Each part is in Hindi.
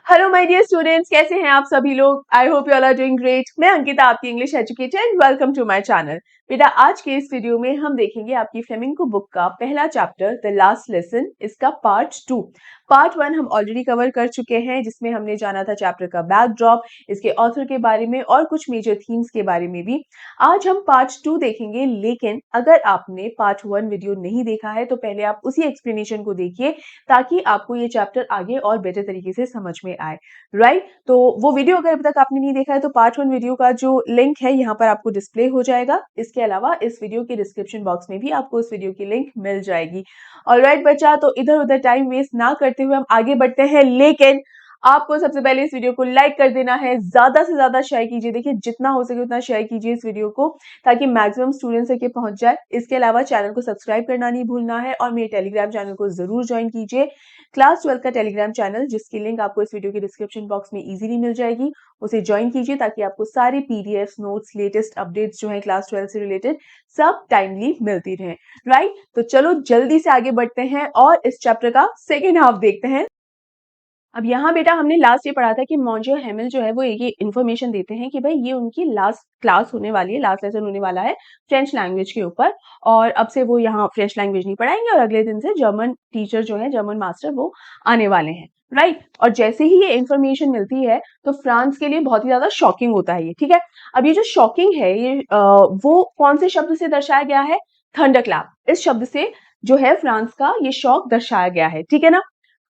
हेलो माय डियर स्टूडेंट्स, कैसे हैं आप सभी लोग। I hope you all are doing great. मैं अंकिता, आपकी English educator, and welcome to my channel. बेटा, आज के इस वीडियो में हम देखेंगे आपकी फ्लेमिंगो बुक का पहला चैप्टर द लास्ट लेसन, इसका पार्ट 2। पार्ट 1 हम ऑलरेडी कवर कर चुके हैं, जिसमें हमने जाना था चैप्टर का बैकड्रॉप, इसके ऑथर के बारे में और कुछ मेजर थीम्स के बारे में भी। आज हम पार्ट 2 देखेंगे, लेकिन अगर आपने पार्ट 1 वीडियो नहीं देखा है तो पहले आप उसी एक्सप्लेनेशन को देखिए, ताकि आपको ये चैप्टर आगे और बेटर तरीके से समझ में आए। राइट, तो वो वीडियो अगर अभी तक आपने नहीं देखा है तो पार्ट 1 वीडियो का जो लिंक है यहाँ पर आपको डिस्प्ले हो जाएगा। इसके अलावा इस वीडियो के डिस्क्रिप्शन बॉक्स में भी आपको उस वीडियो की लिंक मिल जाएगी। ऑलराइट बच्चा, तो इधर उधर टाइम वेस्ट ना करते हुए हम आगे बढ़ते हैं, लेकिन आपको सबसे पहले इस वीडियो को लाइक कर देना है, ज्यादा से ज्यादा शेयर कीजिए। देखिए, जितना हो सके उतना शेयर कीजिए इस वीडियो को, ताकि मैक्सिमम स्टूडेंट्स तक ये पहुंच जाए। इसके अलावा चैनल को सब्सक्राइब करना नहीं भूलना है और मेरे टेलीग्राम चैनल को जरूर ज्वाइन कीजिए। क्लास 12 का टेलीग्राम चैनल, जिसकी लिंक आपको इस वीडियो के डिस्क्रिप्शन बॉक्स में इजीली मिल जाएगी, उसे ज्वाइन कीजिए, ताकि आपको सारे पीडीएफ नोट्स, लेटेस्ट अपडेट्स जो है क्लास 12 से रिलेटेड, सब टाइमली मिलती रहे। राइट, तो चलो जल्दी से आगे बढ़ते हैं और इस चैप्टर का सेकेंड हाफ देखते हैं। अब यहाँ बेटा हमने लास्ट ये पढ़ा था कि मॉन्जियो हेमिल जो है वो ये इन्फॉर्मेशन देते हैं कि भाई ये उनकी लास्ट क्लास होने वाली है, लास्ट लेसन होने वाला है फ्रेंच लैंग्वेज के ऊपर, और अब से वो यहाँ फ्रेंच लैंग्वेज नहीं पढ़ाएंगे और अगले दिन से जर्मन टीचर जो है, जर्मन मास्टर, वो आने वाले हैं। राइट, और जैसे ही ये इन्फॉर्मेशन मिलती है तो फ्रांस के लिए बहुत ही ज्यादा शॉकिंग होता है ये। ठीक है, अब ये जो शॉकिंग है ये वो कौन से शब्द से दर्शाया गया है? Thunder clap. इस शब्द से जो है फ्रांस का ये शॉक दर्शाया गया है। ठीक है ना।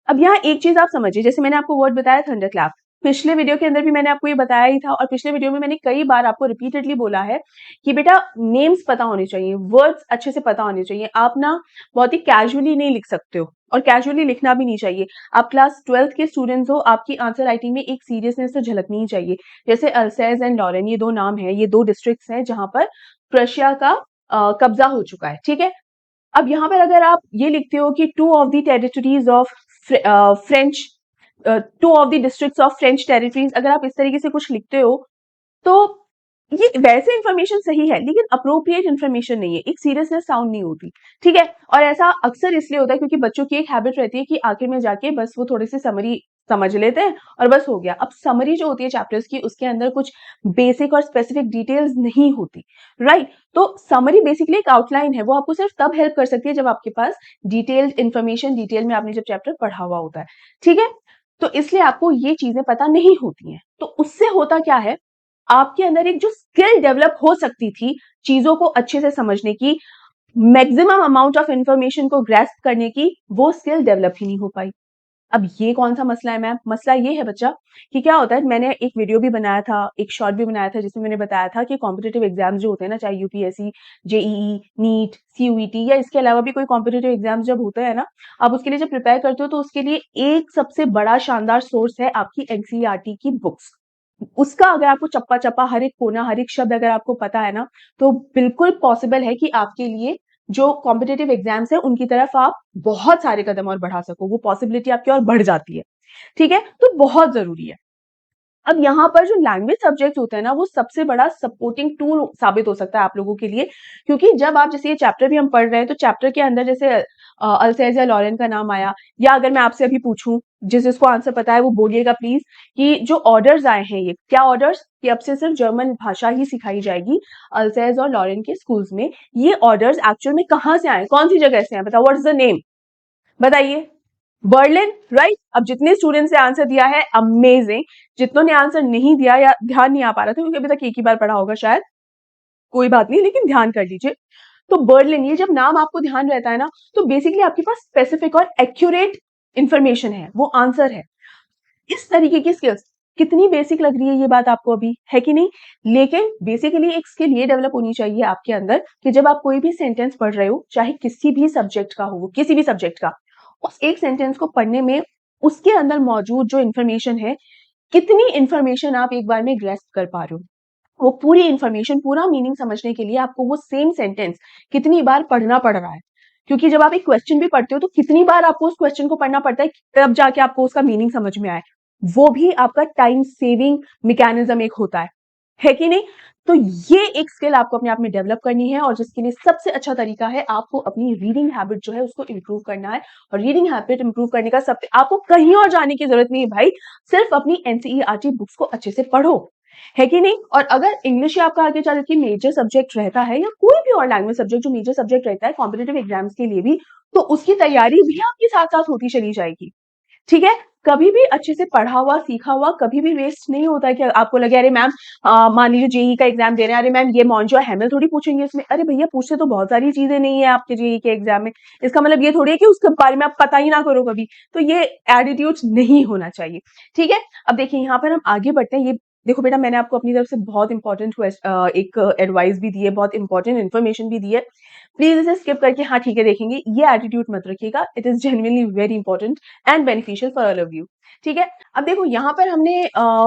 अब यहाँ एक चीज आप समझिए, जैसे मैंने आपको वर्ड बताया थंडर क्लैप, पिछले वीडियो के अंदर भी मैंने आपको ये बताया ही था, और पिछले वीडियो में मैंने कई बार आपको रिपीटेडली बोला है कि बेटा नेम्स पता होने चाहिए, वर्ड्स अच्छे से पता होने चाहिए। आप ना बहुत ही कैजुअली नहीं लिख सकते हो, और कैजुअली लिखना भी नहीं चाहिए। आप क्लास 12th के स्टूडेंट्स हो, आपकी आंसर राइटिंग में एक सीरियसनेस तो झलकनी ही चाहिए। जैसे अल्सेज एंड लॉरेन, ये दो नाम है, ये दो डिस्ट्रिक्ट्स हैं जहां पर प्रशिया का कब्जा हो चुका है। ठीक है, अब यहाँ पर अगर आप ये लिखते हो कि two of the territories of French, two of the districts of French territories, अगर आप इस तरीके से कुछ लिखते हो तो ये वैसे इंफॉर्मेशन सही है, लेकिन अप्रोप्रिएट इंफॉर्मेशन नहीं है, एक सीरियसनेस साउंड नहीं होती। ठीक है, और ऐसा अक्सर इसलिए होता है क्योंकि बच्चों की एक हैबिट रहती है कि आखिर में जाके बस वो थोड़ी सी समरी समझ लेते हैं और बस हो गया। अब समरी जो होती है चैप्टर्स की, उसके अंदर कुछ बेसिक और स्पेसिफिक डिटेल्स नहीं होती। राइट, तो समरी बेसिकली एक आउटलाइन है, वो आपको सिर्फ तब हेल्प कर सकती है जब आपके पास डिटेल्ड इंफॉर्मेशन, डिटेल में आपने जब चैप्टर पढ़ा हुआ होता है। ठीक है, तो इसलिए आपको ये चीजें पता नहीं होती हैं। तो उससे होता क्या है, आपके अंदर एक जो स्किल डेवलप हो सकती थी चीजों को अच्छे से समझने की, मैक्सिमम अमाउंट ऑफ इंफॉर्मेशन को ग्रैस्प करने की, वो स्किल डेवलप ही नहीं हो पाई। अब ये कौन सा मसला है मैम? मसला ये है बच्चा कि क्या होता है, मैंने एक वीडियो भी बनाया था, एक शॉर्ट भी बनाया था, जिसमें मैंने बताया था कि कॉम्पिटेटिव एग्जाम्स जो होते हैं ना, चाहे यूपीएससी, जेईई, नीट, सीयूईटी, या इसके अलावा भी कोई कॉम्पिटेटिव एग्जाम्स जब होते हैं ना, आप उसके लिए जब प्रिपेयर करते हो तो उसके लिए एक सबसे बड़ा शानदार सोर्स है आपकी एनसीईआरटी की बुक्स। उसका अगर आपको चप्पा चप्पा, हर एक कोना, हर एक शब्द अगर आपको पता है ना, तो बिल्कुल पॉसिबल है कि आपके लिए जो कॉम्पिटेटिव एग्जाम्स है उनकी तरफ आप बहुत सारे कदम और बढ़ा सको, वो पॉसिबिलिटी आपकी और बढ़ जाती है। ठीक है, तो बहुत जरूरी है। अब यहाँ पर जो लैंग्वेज सब्जेक्ट होता है ना, वो सबसे बड़ा सपोर्टिंग टूल साबित हो सकता है आप लोगों के लिए, क्योंकि जब आप, जैसे ये चैप्टर भी हम पढ़ रहे हैं, तो चैप्टर के अंदर जैसे अल्सेज या लॉरेन का नाम आया, या अगर मैं आपसे अभी पूछूं, जिसको आंसर पता है वो बोलिएगा प्लीज, कि जो ऑर्डर्स आए हैं, ये क्या ऑर्डर्स, कि अब से सिर्फ जर्मन भाषा ही सिखाई जाएगी अल्सेज और लॉरेन के स्कूल्स में, ये ऑर्डर्स एक्चुअल में कहाँ से आए, कौन सी जगह से आए? बताओ, व्हाट इज द नेम, बताइए। बर्लिन। राइट, अब जितने स्टूडेंट्स ने आंसर दिया है, अमेजिंग। जितनों ने आंसर नहीं दिया या ध्यान नहीं आ पा रहा था क्योंकि अभी तक एक ही बार पढ़ा होगा शायद, कोई बात नहीं, लेकिन ध्यान कर लीजिए। तो बर्लिन, ये जब नाम आपको ध्यान रहता है ना, तो बेसिकली आपके पास स्पेसिफिक और एक्यूरेट इंफॉर्मेशन है, वो आंसर है। इस तरीके की स्किल्स कितनी बेसिक लग रही है ये बात आपको अभी, है कि नहीं? लेकिन बेसिकली एक स्किल ये डेवलप होनी चाहिए आपके अंदर कि जब आप कोई भी सेंटेंस पढ़ रहे हो, चाहे किसी भी सब्जेक्ट का हो, वो किसी भी सब्जेक्ट का, उस एक सेंटेंस को पढ़ने में उसके अंदर मौजूद जो इंफॉर्मेशन है, कितनी इंफॉर्मेशन आप एक बार में ग्रेस्प कर पा रहे हो, वो पूरी इंफॉर्मेशन, पूरा मीनिंग समझने के लिए आपको वो सेम सेंटेंस कितनी बार पढ़ना पड़ रहा है। क्योंकि जब आप एक क्वेश्चन भी पढ़ते हो तो कितनी बार आपको उस क्वेश्चन को पढ़ना पड़ता है, तब जाके आपको उसका मीनिंग समझ में आए। वो भी आपका टाइम सेविंग मैकेनिज्म एक होता है। है कि नहीं? तो ये एक स्किल आपको अपने आप में डेवलप करनी है और जिसके लिए सबसे अच्छा तरीका है आपको अपनी रीडिंग हैबिट जो है उसको इम्प्रूव करना है। और रीडिंग हैबिट इम्प्रूव करने का सब आपको कहीं और जाने की जरूरत नहीं है भाई, सिर्फ अपनी एनसीईआरटी बुक्स को अच्छे से पढ़ो, है कि नहीं? और अगर इंग्लिश आपका आगे चल के मेजर सब्जेक्ट रहता है या कोई भी और लैंग्वेज सब्जेक्ट जो मेजर सब्जेक्ट रहता है कॉम्पिटेटिव एग्जाम्स के लिए भी, तो उसकी तैयारी भी आपके साथ साथ होती चली जाएगी। ठीक है? कभी भी अच्छे से पढ़ा हुआ, सीखा हुआ कभी भी वेस्ट नहीं होता है कि आपको लगे अरे मैम मान लीजिए जेईई का एग्जाम दे रहे हैं, अरे मैम ये मॉन्जो हैमिल थोड़ी पूछेंगे इसमें। अरे भैया पूछते तो बहुत सारी चीजें नहीं है आपके जेईई के एग्जाम में, इसका मतलब ये थोड़ी है कि उसके बारे में आप पता ही ना करो कभी। तो ये एटीट्यूड नहीं होना चाहिए। ठीक है, अब देखिए यहाँ पर हम आगे बढ़ते हैं। ये देखो बेटा, मैंने आपको अपनी तरफ से बहुत इंपॉर्टेंट एक एडवाइस भी दी है, बहुत इंपॉर्टेंट इन्फॉर्मेशन भी दी है। प्लीज इसे स्किप करके हाँ ठीक है देखेंगे, ये एटीट्यूड मत रखिएगा। It is genuinely very important and beneficial for all of you. ठीक है, अब देखो यहाँ पर हमने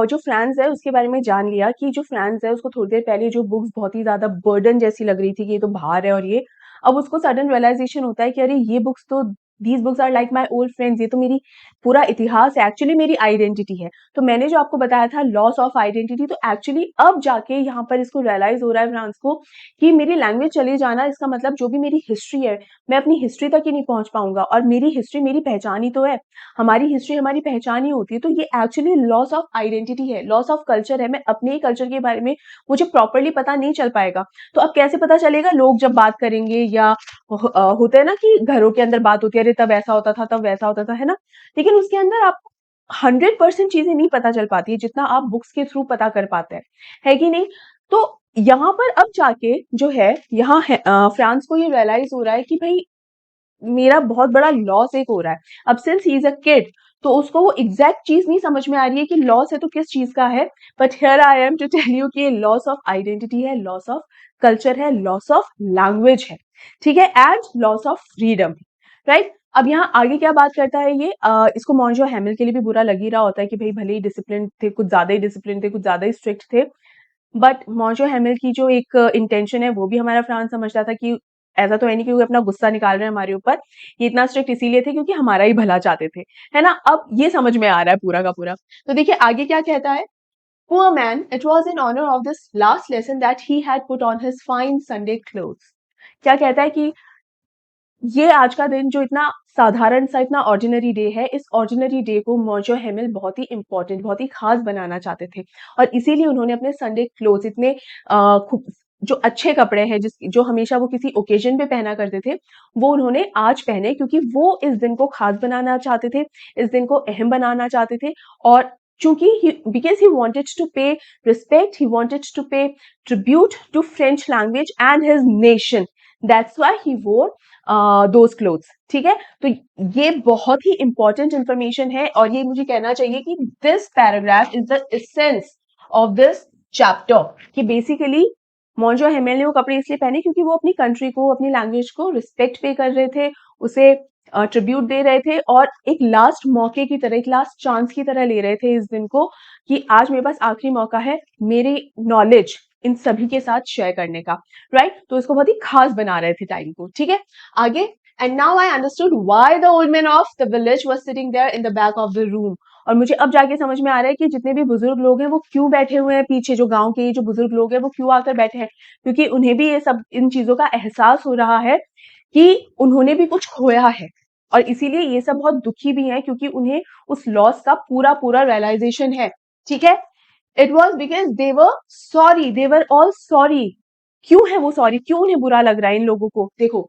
जो फ्रांस है उसके बारे में जान लिया कि जो फ्रांस है उसको थोड़ी देर पहले जो बुक्स बहुत ही ज्यादा बर्डन जैसी लग रही थी कि ये तो बाहर है, और ये अब उसको सडन रियलाइजेशन होता है कि अरे ये बुक्स तो these books are like my old friends, ये तो मेरी पूरा इतिहास है, एक्चुअली मेरी आइडेंटिटी है। तो मैंने जो आपको बताया था लॉस ऑफ आइडेंटिटी, तो एक्चुअली अब जाके यहाँ पर इसको रियलाइज हो रहा है फ्रांस को कि मेरी लैंग्वेज चले जाना इसका मतलब जो भी मेरी हिस्ट्री है मैं अपनी हिस्ट्री तक ही नहीं पहुंच पाऊंगा, और मेरी हिस्ट्री मेरी पहचान ही तो है, हमारी हिस्ट्री हमारी पहचान ही होती है। तो ये एक्चुअली लॉस ऑफ आइडेंटिटी है, लॉस ऑफ कल्चर है। मैं अपने ही कल्चर के बारे में मुझे प्रॉपरली पता नहीं चल पाएगा। तो अब कैसे पता चलेगा? लोग जब बात करेंगे या होता है ना कि घरों के अंदर बात होती है, अरे तब ऐसा होता था तब वैसा होता था, है ना? लेकिन उसके अंदर आपको 100% चीजें नहीं पता चल पाती है जितना आप बुक्स के थ्रू पता कर पाते हैं, है कि नहीं? तो यहाँ पर अब जाके जो है यहाँ है फ्रांस को ये रियलाइज हो रहा है कि भाई मेरा बहुत बड़ा लॉस एक हो रहा है। अब since he is a kid तो उसको वो एग्जैक्ट चीज नहीं समझ में आ रही है कि लॉस है तो किस चीज का है। But here I am to tell you कि लॉस ऑफ आइडेंटिटी है, लॉस ऑफ कल्चर है, लॉस ऑफ लैंग्वेज है, ठीक है, and loss of freedom, right? अब यहाँ आगे क्या बात करता है ये इसको मॉन्जो हैमिल के लिए भी बुरा लग ही रहा होता है कि भाई भले ही डिसिप्लिन थे, कुछ ज्यादा ही डिसिप्लिन थे, कुछ ज्यादा ही स्ट्रिक्ट थे, बट मॉन्जो हैमिल की जो एक इंटेंशन है वो भी हमारा फ्रांस समझता था कि ऐसा तो है नहीं कि वो अपना गुस्सा निकाल रहे हैं हमारे ऊपर, ये इतना स्ट्रिक्ट इसीलिए थे क्योंकि हमारा ही भला चाहते थे, है ना? अब ये समझ में आ रहा है पूरा का पूरा। तो देखिए आगे क्या कहता है। Poor man, it was in honor of this last lesson that he had put on his fine Sunday clothes. क्या कहता है कि ये आज का दिन जो इतना साधारण सा इतना ऑर्डिनरी डे है, इस ऑर्डिनरी डे को मौजो हेमिल बहुत ही इंपॉर्टेंट बहुत ही खास बनाना चाहते थे, और इसीलिए उन्होंने अपने संडे क्लोथ्स इतने खूब जो अच्छे कपड़े हैं जिस जो हमेशा वो किसी ओकेजन पे पहना करते थे वो उन्होंने आज पहने, क्योंकि वो इस दिन को खास बनाना चाहते थे, इस दिन को अहम बनाना चाहते थे। और चूंकि because he wanted to pay respect, he wanted to pay tribute to French language and his nation, that's why he wore those clothes. ठीक है, तो ये बहुत ही इंपॉर्टेंट इंफॉर्मेशन है और ये मुझे कहना चाहिए कि this paragraph is the essence of this chapter, कि बेसिकली मॉन्जो हेमेल ने वो कपड़े इसलिए पहने क्योंकि वो अपनी कंट्री को अपनी लैंग्वेज को रिस्पेक्ट पे कर रहे थे, उसे ट्रिब्यूट दे रहे थे, और एक लास्ट मौके की तरह एक लास्ट चांस की तरह ले रहे थे इस दिन को कि आज मेरे पास आखिरी मौका है मेरी नॉलेज इन सभी के साथ शेयर करने का, राइट? तो इसको बहुत ही खास बना रहे थे टाइम को। ठीक है, आगे। And now I understood why the old man of the village was sitting there in the back of the room. और मुझे अब जाके समझ में आ रहा है कि जितने भी बुजुर्ग लोग हैं वो क्यों बैठे हुए हैं पीछे, जो गांव के जो बुजुर्ग लोग हैं वो क्यों आकर बैठे हैं, क्योंकि उन्हें भी ये सब इन चीजों का एहसास हो रहा है कि उन्होंने भी कुछ खोया है, और इसीलिए ये सब बहुत दुखी भी हैं क्योंकि उन्हें उस लॉस का पूरा पूरा रियलाइजेशन है। ठीक है, it was because they were sorry, they were all sorry. क्यों है वो सॉरी, क्यों उन्हें बुरा लग रहा है इन लोगों को? देखो,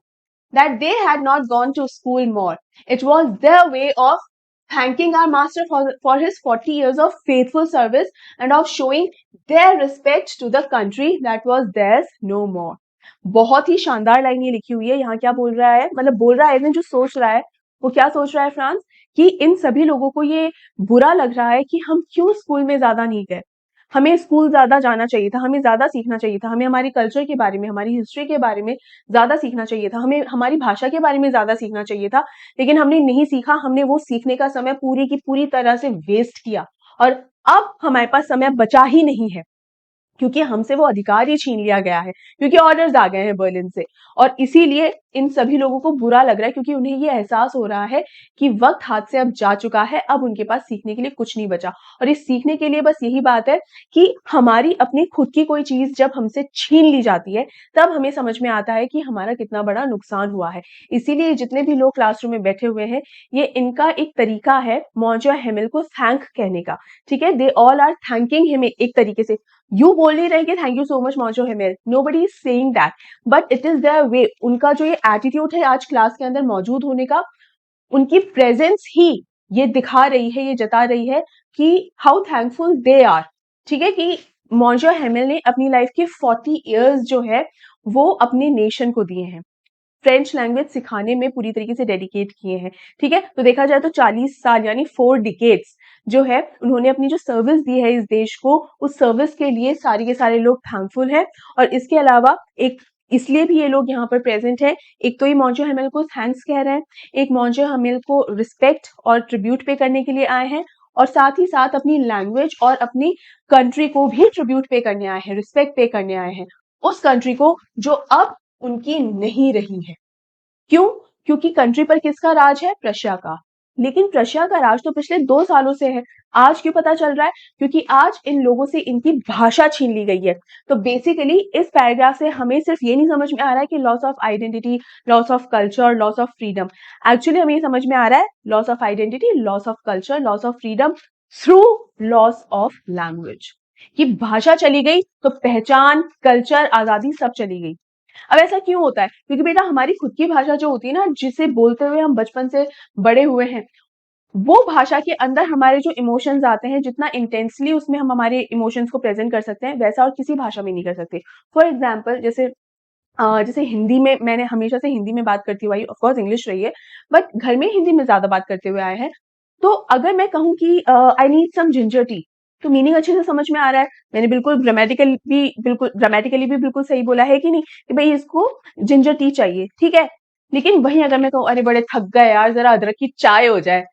that they had not gone to school more. It was their way of thanking our master for his 40 years of faithful service and of showing their respect to the country that was theirs no more. बहुत ही शानदार लाइन ये लिखी हुई है। यहाँ क्या बोल रहा है, मतलब बोल रहा है जो सोच रहा है वो क्या सोच रहा है फ्रांस, कि इन सभी लोगों को ये बुरा लग रहा है कि हम क्यों स्कूल में ज्यादा नहीं गए, हमें स्कूल ज्यादा जाना चाहिए था, हमें ज्यादा सीखना चाहिए था, हमें हमारी कल्चर के बारे में हमारी हिस्ट्री के बारे में ज्यादा सीखना चाहिए था, हमें हमारी भाषा के बारे में ज्यादा सीखना चाहिए था, लेकिन हमने नहीं सीखा, हमने वो सीखने का समय पूरी की पूरी तरह से वेस्ट किया, और अब हमारे पास समय बचा ही नहीं है क्योंकि हमसे वो अधिकार ही छीन लिया गया है, क्योंकि ऑर्डर्स आ गए हैं बर्लिन से, और इसीलिए इन सभी लोगों को बुरा लग रहा है क्योंकि उन्हें ये एहसास हो रहा है कि वक्त हाथ से अब जा चुका है, अब उनके पास सीखने के लिए कुछ नहीं बचा। और इस सीखने के लिए बस यही बात है कि हमारी अपनी खुद की कोई चीज जब हमसे छीन ली जाती है तब हमें समझ में आता है कि हमारा कितना बड़ा नुकसान हुआ है। इसीलिए जितने भी लोग क्लासरूम में बैठे हुए हैं, ये इनका एक तरीका है मौजो हेमिल को थैंक कहने का। ठीक है, they all are thanking him एक तरीके से। यू बोल नहीं रहे कि thank you so much Monsieur Hamel, nobody is saying that, but it is their way. उनका जो ये एटीट्यूड है आज क्लास के अंदर मौजूद होने का, उनकी प्रेजेंस ही ये दिखा रही है, ये जता रही है कि हाउ थैंकफुल दे आर। ठीक है, कि मौजो हेमिल ने अपनी लाइफ के 40 इयर्स जो है वो अपने नेशन को दिए हैं, फ्रेंच लैंग्वेज सिखाने में पूरी तरीके से डेडिकेट किए हैं। ठीक है, तो देखा जाए तो 40 साल यानी 4 डिकेड्स जो है उन्होंने अपनी जो सर्विस दी है इस देश को, उस सर्विस के लिए सारे के सारे लोग थैंकफुल हैं। और इसके अलावा एक इसलिए भी ये लोग यहाँ पर प्रेजेंट है, एक तो ये मौजो हेमिल को थैंक्स कह रहे हैं, एक मौजो हेमिल को रिस्पेक्ट और ट्रिब्यूट पे करने के लिए आए हैं, और साथ ही साथ अपनी लैंग्वेज और अपनी कंट्री को भी ट्रिब्यूट पे करने आए हैं, रिस्पेक्ट पे करने आए हैं, उस कंट्री को जो अब उनकी नहीं रही है। क्यों? क्योंकि कंट्री पर किसका राज है? प्रशिया का। लेकिन प्रशिया का राज तो पिछले 2 सालों से है। आज क्यों पता चल रहा है? क्योंकि आज इन लोगों से इनकी भाषा छीन ली गई है। तो बेसिकली इस पैराग्राफ से हमें सिर्फ ये नहीं समझ में आ रहा है कि loss of identity, loss of culture, loss of freedom. Actually हमें ये समझ में आ रहा है loss of identity, loss of culture, loss of freedom through loss of language. कि भाषा चली गई तो पहचान, कल्चर, आजादी सब चली गई। अब ऐसा क्यों होता है? क्योंकि बेटा हमारी खुद की भाषा जो होती है ना, जिसे बोलते हुए हम बचपन से बड़े हुए हैं, वो भाषा के अंदर हमारे जो इमोशंस आते हैं, जितना इंटेंसली उसमें हम हमारे इमोशंस को प्रेजेंट कर सकते हैं, वैसा और किसी भाषा में नहीं कर सकते। फॉर एग्जाम्पल जैसे हिंदी में मैंने हमेशा से हिंदी में बात करती हुई आई, ऑफकोर्स इंग्लिश रही है, बट घर में हिंदी में ज्यादा बात करते हुए आए हैं। तो अगर मैं कहूँ कि I need some ginger tea, तो मीनिंग अच्छे से समझ में आ रहा है, मैंने बिल्कुल ग्रामेटिकली भी बिल्कुल सही बोला है कि नहीं, कि भाई इसको जिंजर टी चाहिए। ठीक है, लेकिन वहीं अगर मैं कहूँ अरे बड़े थक गए यार, जरा अदरक की चाय हो जाए,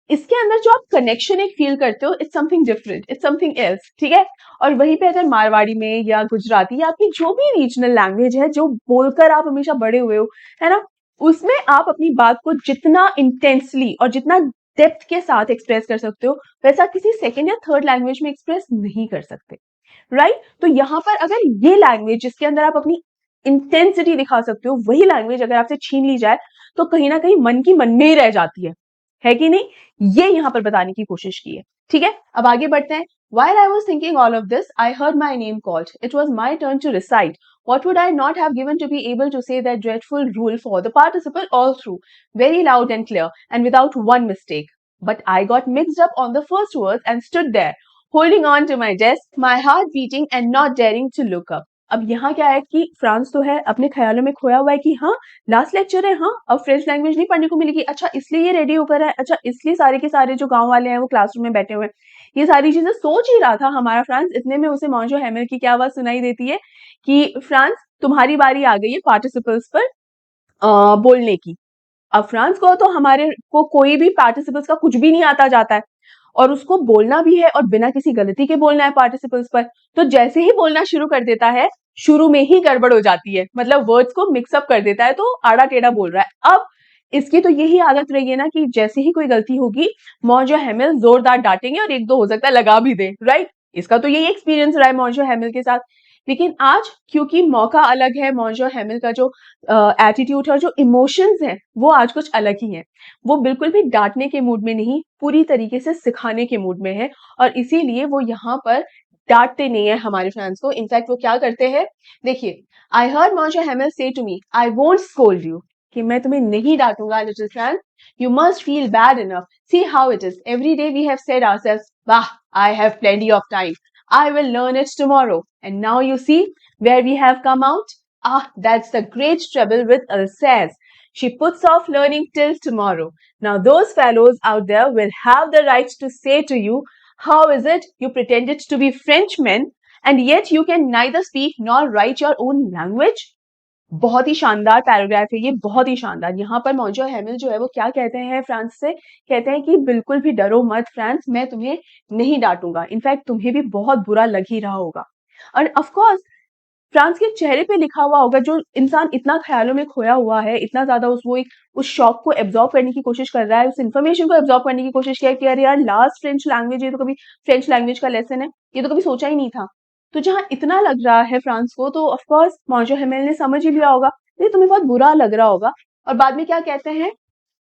इसके अंदर जो आप कनेक्शन एक फील करते हो, it's something different, it's something else. ठीक है, और वहीं पे अगर मारवाड़ी में या गुजराती या आपकी जो भी रीजनल लैंग्वेज है जो बोलकर आप हमेशा बड़े हुए हो, है ना, उसमें आप अपनी बात को जितना इंटेंसली और जितना डेप्थ के साथ एक्सप्रेस कर सकते हो, वैसा किसी सेकेंड या थर्ड लैंग्वेज में एक्सप्रेस नहीं कर सकते। राइट? तो यहाँ पर अगर ये लैंग्वेज जिसके अंदर आप अपनी इंटेंसिटी दिखा सकते हो, वही लैंग्वेज अगर आपसे छीन ली जाए तो कहीं ना कहीं मन की मन में ही रह जाती है कि नहीं? ये यहाँ पर बताने की कोशिश की है। ठीक है, अब आगे बढ़ते हैं। While I was thinking all of this, I heard my name called. It was my turn to recite. What would I not have given to be able to say that dreadful rule for the participle all through, very loud and clear, and without one mistake? But I got mixed up on the first words and stood there, holding on to my desk, my heart beating and not daring to look up. अब यहाँ क्या है कि फ्रांस तो है अपने ख्यालों में खोया हुआ है कि हाँ लास्ट लेक्चर है, हाँ अब फ्रेंच लैंग्वेज नहीं पढ़ने को मिलेगी, अच्छा इसलिए ये रेडी होकर है, अच्छा इसलिए सारे के सारे जो गांव वाले हैं वो क्लासरूम में बैठे हुए हैं, ये सारी चीजें सोच ही रहा था हमारा फ्रांस। इतने में उसे मौजो हेमिल की क्या आवाज सुनाई देती है कि फ्रांस तुम्हारी बारी आ गई है पार्टिसिपल्स पर बोलने की। अब फ्रांस को तो हमारे को कोई भी पार्टिसिपल्स का कुछ भी नहीं आता जाता है, और उसको बोलना भी है और बिना किसी गलती के बोलना है पार्टिसिपल्स पर। तो जैसे ही बोलना शुरू कर देता है, शुरू में ही गड़बड़ हो जाती है, मतलब वर्ड्स को मिक्सअप कर देता है, तो आड़ा टेढ़ा बोल रहा है। अब इसकी तो यही आदत रही है ना कि जैसे ही कोई गलती होगी मौजो हेमिल जोरदार डांटेंगे और एक दो हो सकता है लगा भी दे। राइट, इसका तो यही एक्सपीरियंस रहा है मौजो हेमिल के साथ। लेकिन आज क्योंकि मौका अलग है, मौजो हेमिल का जो एटीट्यूड है और जो इमोशंस हैं वो आज कुछ अलग ही हैं। वो बिल्कुल भी डांटने के मूड में नहीं, पूरी तरीके से सिखाने के मूड में है, और इसीलिए वो यहाँ पर डांटते नहीं है हमारे फैंस को। इनफैक्ट वो क्या करते हैं, देखिए, आई हर्ड मौजो हेमिल से to me, I won't scold you, कि मैं तुम्हें नहीं डांटूंगा little Franz, you must feel bad enough, see how it is, every day we have said ourselves, bah I have plenty of time, I will learn it tomorrow. And now you see where we have come out? Ah, that's the great trouble with Alsace. She puts off learning till tomorrow. Now those fellows out there will have the right to say to you, how is it you pretended to be Frenchmen and yet you can neither speak nor write your own language? बहुत ही शानदार पैराग्राफ है ये, बहुत ही शानदार। यहाँ पर मौजो हेमिल जो है वो क्या कहते हैं फ्रांस से, कहते हैं कि बिल्कुल भी डरो मत फ्रांस, मैं तुम्हें नहीं डांटूंगा, इनफैक्ट तुम्हें भी बहुत बुरा लग ही रहा होगा। और ऑफ कोर्स फ्रांस के चेहरे पे लिखा हुआ होगा, जो इंसान इतना ख्यालों में खोया हुआ है, इतना ज्यादा उस शॉक को एब्जॉर्ब करने की कोशिश कर रहा है, उस इन्फॉर्मेशन को एब्जॉर्ब करने की कोशिश किया कि अरे यार लास्ट फ्रेंच लैंग्वेज, ये तो कभी फ्रेंच लैंग्वेज का लेसन है, ये तो कभी सोचा ही नहीं था। तो जहाँ इतना लग रहा है फ्रांस को, तो ऑफकोर्स मॉन्जो हेमेल ने समझ ही लिया होगा, ये तुम्हें बहुत बुरा लग रहा होगा। और बाद में क्या कहते हैं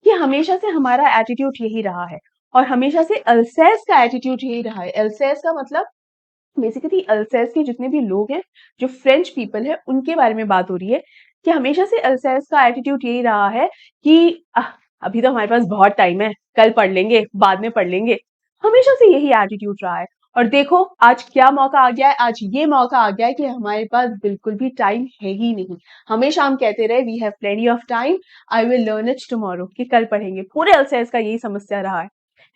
कि हमेशा से हमारा एटीट्यूड यही रहा है, और हमेशा से अल्सेस का एटीट्यूड यही रहा है। अल्सेस का मतलब बेसिकली अल्सेस के जितने भी लोग हैं, जो फ्रेंच पीपल है, उनके बारे में बात हो रही है कि हमेशा से अल्सेस का एटीट्यूड यही रहा है कि अभी तो हमारे पास बहुत टाइम है, कल पढ़ लेंगे, बाद में पढ़ लेंगे। हमेशा से यही एटीट्यूड रहा है। और देखो आज क्या मौका आ गया है, आज ये मौका आ गया है कि हमारे पास बिल्कुल भी टाइम है ही नहीं। हमेशा हम कहते रहे we have plenty of time, I will learn it tomorrow, कि कल पढ़ेंगे। पूरे अल्सेस का यही समस्या रहा है।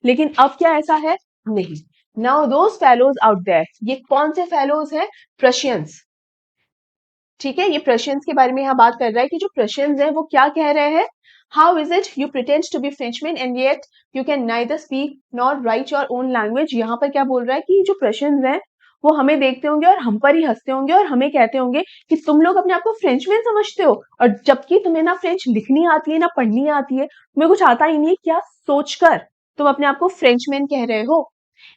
लेकिन अब क्या ऐसा है? नहीं। Now those fellows out there, ये कौन से फेलोज हैं? प्रशियंस। ठीक है, ये प्रशियंस के बारे में यहाँ बात कर रहा है कि जो प्रशियंस हैं वो क्या कह रहे हैं। How is it you pretend to be Frenchman and yet you can neither speak not write your own language. यहाँ पर क्या बोल रहा है कि जो प्रशियंस हैं वो हमें देखते होंगे और हम पर ही हंसते होंगे और हमें कहते होंगे कि तुम लोग अपने आप को फ्रेंचमैन समझते हो, और जबकि तुम्हें ना फ्रेंच लिखनी आती है ना पढ़नी आती है, तुम्हें कुछ आता ही नहीं है, क्या सोचकर तुम अपने आप को फ्रेंचमैन कह रहे हो।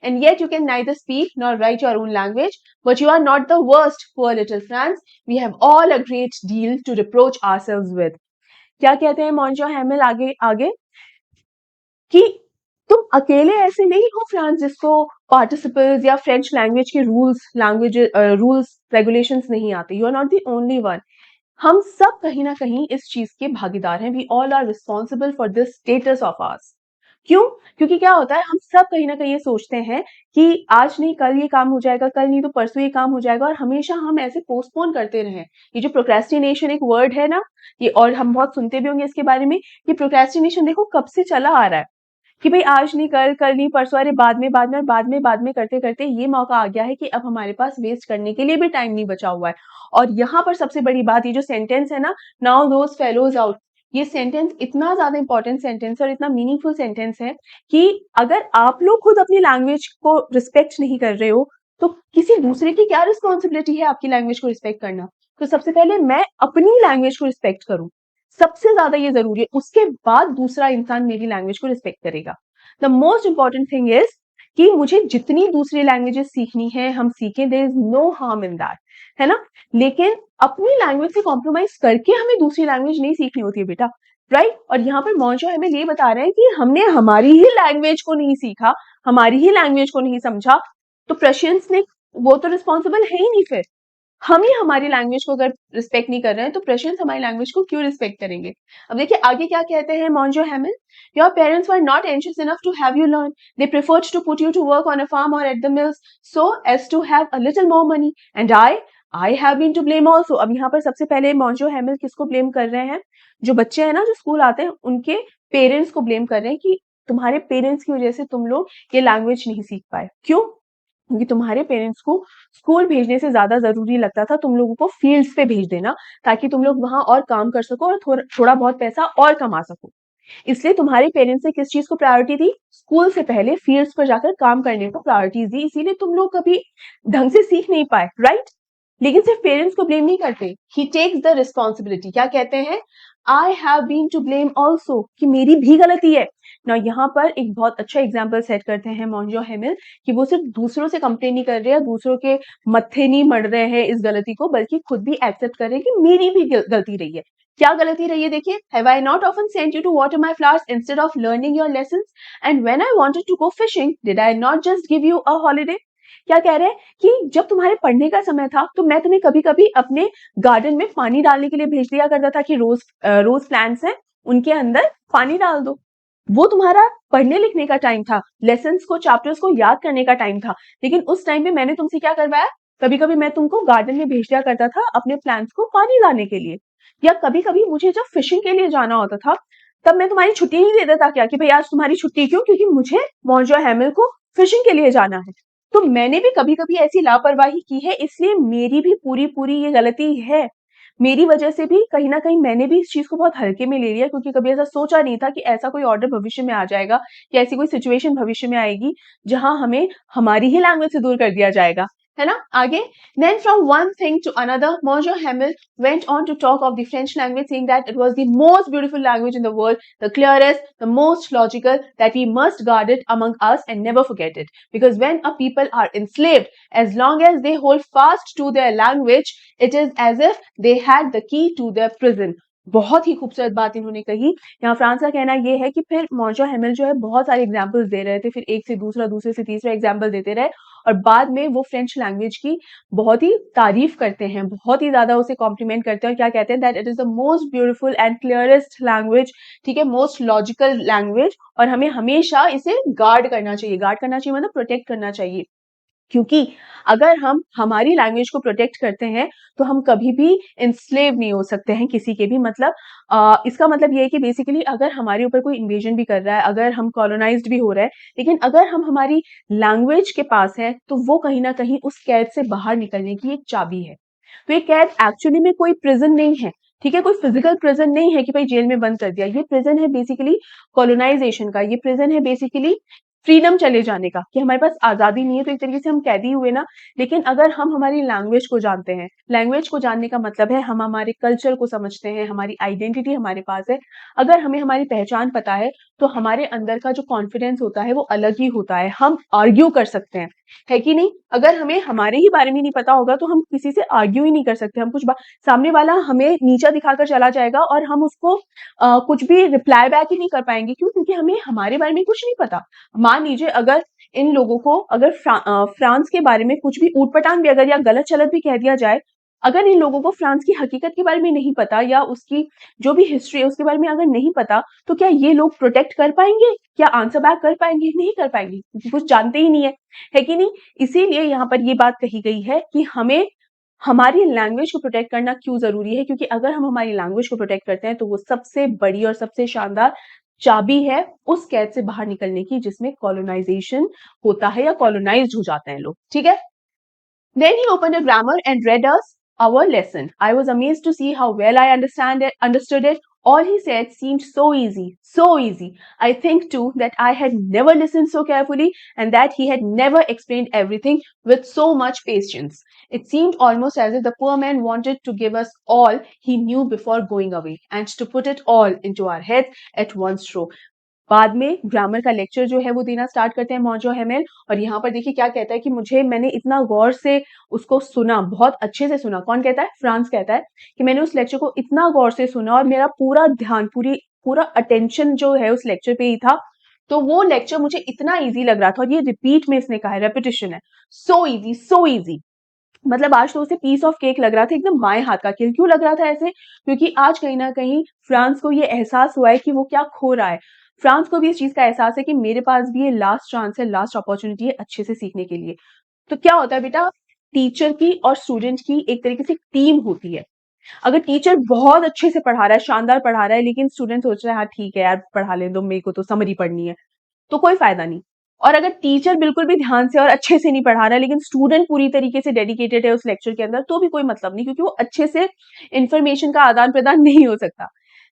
And yet you can neither speak nor write your own language, but you are not the worst, poor little France. We have all a great deal to reproach ourselves with. क्या कहते हैं मॉन्जो हेमिल आगे आगे कि तुम अकेले ऐसे नहीं हो फ्रांस जिसको पार्टिसिपल्स या फ्रेंच लैंग्वेज के रूल्स रेगुलेशंस नहीं आते। You are not the only one. हम सब कहीं ना कहीं इस चीज के भागीदार हैं। We all are responsible for this status of ours. क्यों? क्योंकि क्या होता है, हम सब कहीं ना कहीं ये सोचते हैं कि आज नहीं कल ये काम हो जाएगा, कल नहीं तो परसों ये काम हो जाएगा, और हमेशा हम ऐसे पोस्टपोन करते रहे। ये जो प्रोक्रेस्टिनेशन एक वर्ड है ना, ये और हम बहुत सुनते भी होंगे इसके बारे में। ये प्रोक्रेस्टिनेशन देखो कब से चला आ रहा है कि भाई आज नहीं कल, कल नहीं परसों, अरे बाद में बाद में, और बाद में करते करते ये मौका आ गया है कि अब हमारे पास वेस्ट करने के लिए भी टाइम नहीं बचा हुआ है। और यहाँ पर सबसे बड़ी बात, ये जो सेंटेंस है ना, नाउ दोज फेलोज आउट, ये सेंटेंस इतना ज्यादा इंपॉर्टेंट सेंटेंस है और इतना मीनिंगफुल सेंटेंस है कि अगर आप लोग खुद अपनी लैंग्वेज को रिस्पेक्ट नहीं कर रहे हो, तो किसी दूसरे की क्या रिस्पॉन्सिबिलिटी है आपकी लैंग्वेज को रिस्पेक्ट करना। तो सबसे पहले मैं अपनी लैंग्वेज को रिस्पेक्ट करूं, सबसे ज्यादा ये जरूरी है। उसके बाद दूसरा इंसान मेरी लैंग्वेज को रिस्पेक्ट करेगा। The most important thing is कि मुझे जितनी दूसरी लैंग्वेजेस सीखनी है हम सीखें, there is no harm in that, है ना। लेकिन अपनी लैंग्वेज से कॉम्प्रोमाइज करके हमें दूसरी लैंग्वेज नहीं सीखनी होती है बेटा, राइट। और यहाँ पर मॉन्जो हमें ये बता रहे हैं कि हमने हमारी ही लैंग्वेज को नहीं सीखा, हमारी ही लैंग्वेज को नहीं समझा, तो प्रशियंस ने, वो तो रिस्पॉन्सिबल है ही नहीं। फिर हम ही हमारी लैंग्वेज को अगर रिस्पेक्ट नहीं कर रहे हैं तो प्रशियंस हमारी लैंग्वेज को क्यों रिस्पेक्ट करेंगे। अब देखिए आगे क्या कहते हैं Monsieur Hamel. Your parents were not anxious enough to have you learn, they preferred to put you to work on a farm और at the mills so as to have a little more money and I have been to blame also. अब यहाँ पर सबसे पहले मॉन्जो हेमिल किसको ब्लेम कर रहे हैं? जो बच्चे हैं ना, जो स्कूल आते हैं, उनके पेरेंट्स को ब्लेम कर रहे हैं कि तुम्हारे पेरेंट्स की वजह से तुम लोग ये लैंग्वेज नहीं सीख पाए। क्यों? क्योंकि तुम्हारे पेरेंट्स को स्कूल भेजने से ज्यादा जरूरी लगता था तुम लोगों को फील्ड्स पे भेज देना, ताकि तुम लोग वहां और काम कर सको और थोड़ा बहुत पैसा और कमा सको। इसलिए तुम्हारे पेरेंट्स ने किस चीज को प्रायोरिटी दी? स्कूल से पहले फील्ड्स पर जाकर काम करने को प्रायोरिटीज दी। इसीलिए तुम लोग कभी ढंग से सीख नहीं पाए, राइट। लेकिन सिर्फ पेरेंट्स को ब्लेम नहीं करते, ही टेक्स द रिस्पॉन्सिबिलिटी। क्या कहते हैं? I have been to blame also, कि मेरी भी गलती है ना। यहाँ पर एक बहुत अच्छा एग्जाम्पल सेट करते हैं मॉन्जो हेमिल कि वो सिर्फ दूसरों से कंप्लेन नहीं कर रहे हैं, दूसरों के मत्थे नहीं मड़ रहे हैं इस गलती को, बल्कि खुद भी एक्सेप्ट कर रहे हैं कि मेरी भी गलती रही है। क्या गलती रही है? देखिए, have I not often sent you to water my flowers instead of learning your lessons and when I wanted to go fishing did I not just give you a holiday. क्या कह रहे हैं कि जब तुम्हारे पढ़ने का समय था तो मैं तुम्हें कभी कभी अपने गार्डन में पानी डालने के लिए भेज दिया करता था कि रोज प्लांट्स हैं उनके अंदर पानी डाल दो। वो तुम्हारा पढ़ने लिखने का टाइम था, लेसन्स को, चैप्टर्स को याद करने का टाइम था। लेकिन उस टाइम पे मैंने तुमसे क्या करवाया? कभी कभी मैं तुमको गार्डन में भेज दिया करता था अपने प्लांट्स को पानी डालने के लिए। या कभी कभी मुझे जब फिशिंग के लिए जाना होता था तब मैं तुम्हारी छुट्टी नहीं दे देता क्या कि भाई आज तुम्हारी छुट्टी क्यों? क्योंकि मुझे मॉन्जो हेमिल को फिशिंग के लिए जाना है। तो मैंने भी कभी कभी ऐसी लापरवाही की है, इसलिए मेरी भी पूरी पूरी ये गलती है। मेरी वजह से भी कहीं ना कहीं मैंने भी इस चीज को बहुत हल्के में ले लिया, क्योंकि कभी ऐसा सोचा नहीं था कि ऐसा कोई ऑर्डर भविष्य में आ जाएगा या ऐसी कोई सिचुएशन भविष्य में आएगी जहां हमें हमारी ही लैंग्वेज से दूर कर दिया जाएगा। है ना। आगे, then from one thing to another, Monsieur Hamel went on to talk of the French language, saying that it was the most beautiful language in the world, the clearest, the most logical, that we must guard it among us and never forget it. Because when a people are enslaved, as long as they hold fast to their language, it is as if they had the key to their prison. बहुत ही खूबसूरत बात इन्होंने कही। यहाँ फ्रांस का कहना ये है कि फिर मॉन्जो हेमिल जो है बहुत सारे एग्जाम्पल्स दे रहे थे, फिर एक से दूसरा, दूसरे से तीसरा एग्जाम्पल देते रहे, और बाद में वो फ्रेंच लैंग्वेज की बहुत ही तारीफ करते हैं, बहुत ही ज्यादा उसे कॉम्प्लीमेंट करते हैं, और क्या कहते हैं, that it is the most beautiful and clearest language, ठीक है, मोस्ट लॉजिकल लैंग्वेज, और हमें हमेशा इसे गार्ड करना चाहिए। गार्ड करना चाहिए मतलब प्रोटेक्ट करना चाहिए, क्योंकि अगर हम हमारी लैंग्वेज को प्रोटेक्ट करते हैं तो हम कभी भी इंस्लेव नहीं हो सकते हैं किसी के भी। मतलब इसका मतलब ये है कि बेसिकली अगर हमारे ऊपर कोई इन्वेजन भी कर रहा है, अगर हम कॉलोनाइज्ड भी हो रहे हैं, लेकिन अगर हम हमारी लैंग्वेज के पास है तो वो कहीं ना कहीं उस कैद से बाहर निकलने की एक चाबी है। तो ये कैद एक्चुअली में कोई प्रिजन नहीं है, ठीक है, कोई फिजिकल प्रिजन नहीं है कि भाई जेल में बंद कर दिया। ये प्रिजन है बेसिकली कॉलोनाइजेशन का, ये प्रिजन है बेसिकली फ्रीडम चले जाने का, कि हमारे पास आजादी नहीं है तो एक तरीके से हम कैदी हुए ना। लेकिन अगर हम हमारी लैंग्वेज को जानते हैं, लैंग्वेज को जानने का मतलब है हम हमारे कल्चर को समझते हैं, हमारी आइडेंटिटी हमारे पास है, अगर हमें हमारी पहचान पता है तो हमारे अंदर का जो कॉन्फिडेंस होता है वो अलग ही होता है, हम आर्ग्यू कर सकते हैं, है कि नहीं। अगर हमें हमारे ही बारे में नहीं पता होगा तो हम किसी से आर्ग्यू ही नहीं कर सकते, हम कुछ सामने वाला हमें नीचा दिखाकर चला जाएगा और हम उसको कुछ भी रिप्लाई बैक ही नहीं कर पाएंगे। क्यों? क्योंकि हमें हमारे बारे में कुछ नहीं पता। मान लीजिए अगर इन लोगों को अगर फ्रांस के बारे में कुछ भी ऊटपटांग भी अगर या गलत चलत भी कह दिया जाए, अगर इन लोगों को फ्रांस की हकीकत के बारे में नहीं पता या उसकी जो भी हिस्ट्री है उसके बारे में अगर नहीं पता, तो क्या ये लोग प्रोटेक्ट कर पाएंगे? क्या आंसर बैक कर पाएंगे? नहीं कर पाएंगे, क्योंकि कुछ जानते ही नहीं है कि नहीं। इसीलिए यहाँ पर ये बात कही गई है कि हमें हमारी लैंग्वेज को प्रोटेक्ट करना क्यों जरूरी है, क्योंकि अगर हम हमारी लैंग्वेज को प्रोटेक्ट करते हैं तो वो सबसे बड़ी और सबसे शानदार चाबी है उस कैद से बाहर निकलने की जिसमें कॉलोनाइजेशन होता है या कॉलोनाइज्ड हो जाते हैं लोग, ठीक है। Then he opened a grammar and read us our lesson. I was amazed to see how well I understood it. All he said seemed so easy, so easy. I think too that I had never listened so carefully and that he had never explained everything with so much patience. It seemed almost as if the poor man wanted to give us all he knew before going away and to put it all into our heads at one stroke. बाद में ग्रामर का लेक्चर जो है वो देना स्टार्ट करते हैं मॉन्जो हेमेल, और यहाँ पर देखिए क्या कहता है कि मैंने इतना गौर से उसको सुना, बहुत अच्छे से सुना। कौन कहता है? फ्रांस कहता है कि मैंने उस लेक्चर को इतना गौर से सुना और मेरा पूरा ध्यान, पूरा अटेंशन जो है उस लेक्चर पे ही था, तो वो लेक्चर मुझे इतना ईजी लग रहा था। और ये रिपीट में इसने कहा है, रेपिटेशन है, सो ईजी, सो ईजी। मतलब आज तो उसे पीस ऑफ केक लग रहा था, एकदम बाएं हाथ का खेल। क्यों लग रहा था ऐसे? क्योंकि आज कहीं ना कहीं फ्रांस को ये एहसास हुआ है कि वो क्या खो रहा है। फ्रांस को भी इस चीज का एहसास है कि मेरे पास भी ये लास्ट चांस है, लास्ट अपॉर्चुनिटी है अच्छे से सीखने के लिए। तो क्या होता है बेटा, टीचर की और स्टूडेंट की एक तरीके से टीम होती है। अगर टीचर बहुत अच्छे से पढ़ा रहा है, शानदार पढ़ा रहा है, लेकिन स्टूडेंट सोच रहा है हाँ ठीक है यार पढ़ा ले दो, मेरे को तो समरी पढ़नी है, तो कोई फायदा नहीं। और अगर टीचर बिल्कुल भी ध्यान से और अच्छे से नहीं पढ़ा रहा है लेकिन स्टूडेंट पूरी तरीके से डेडिकेटेड है उस लेक्चर के अंदर, तो भी कोई मतलब नहीं, क्योंकि वो अच्छे से इंफॉर्मेशन का आदान प्रदान नहीं हो सकता।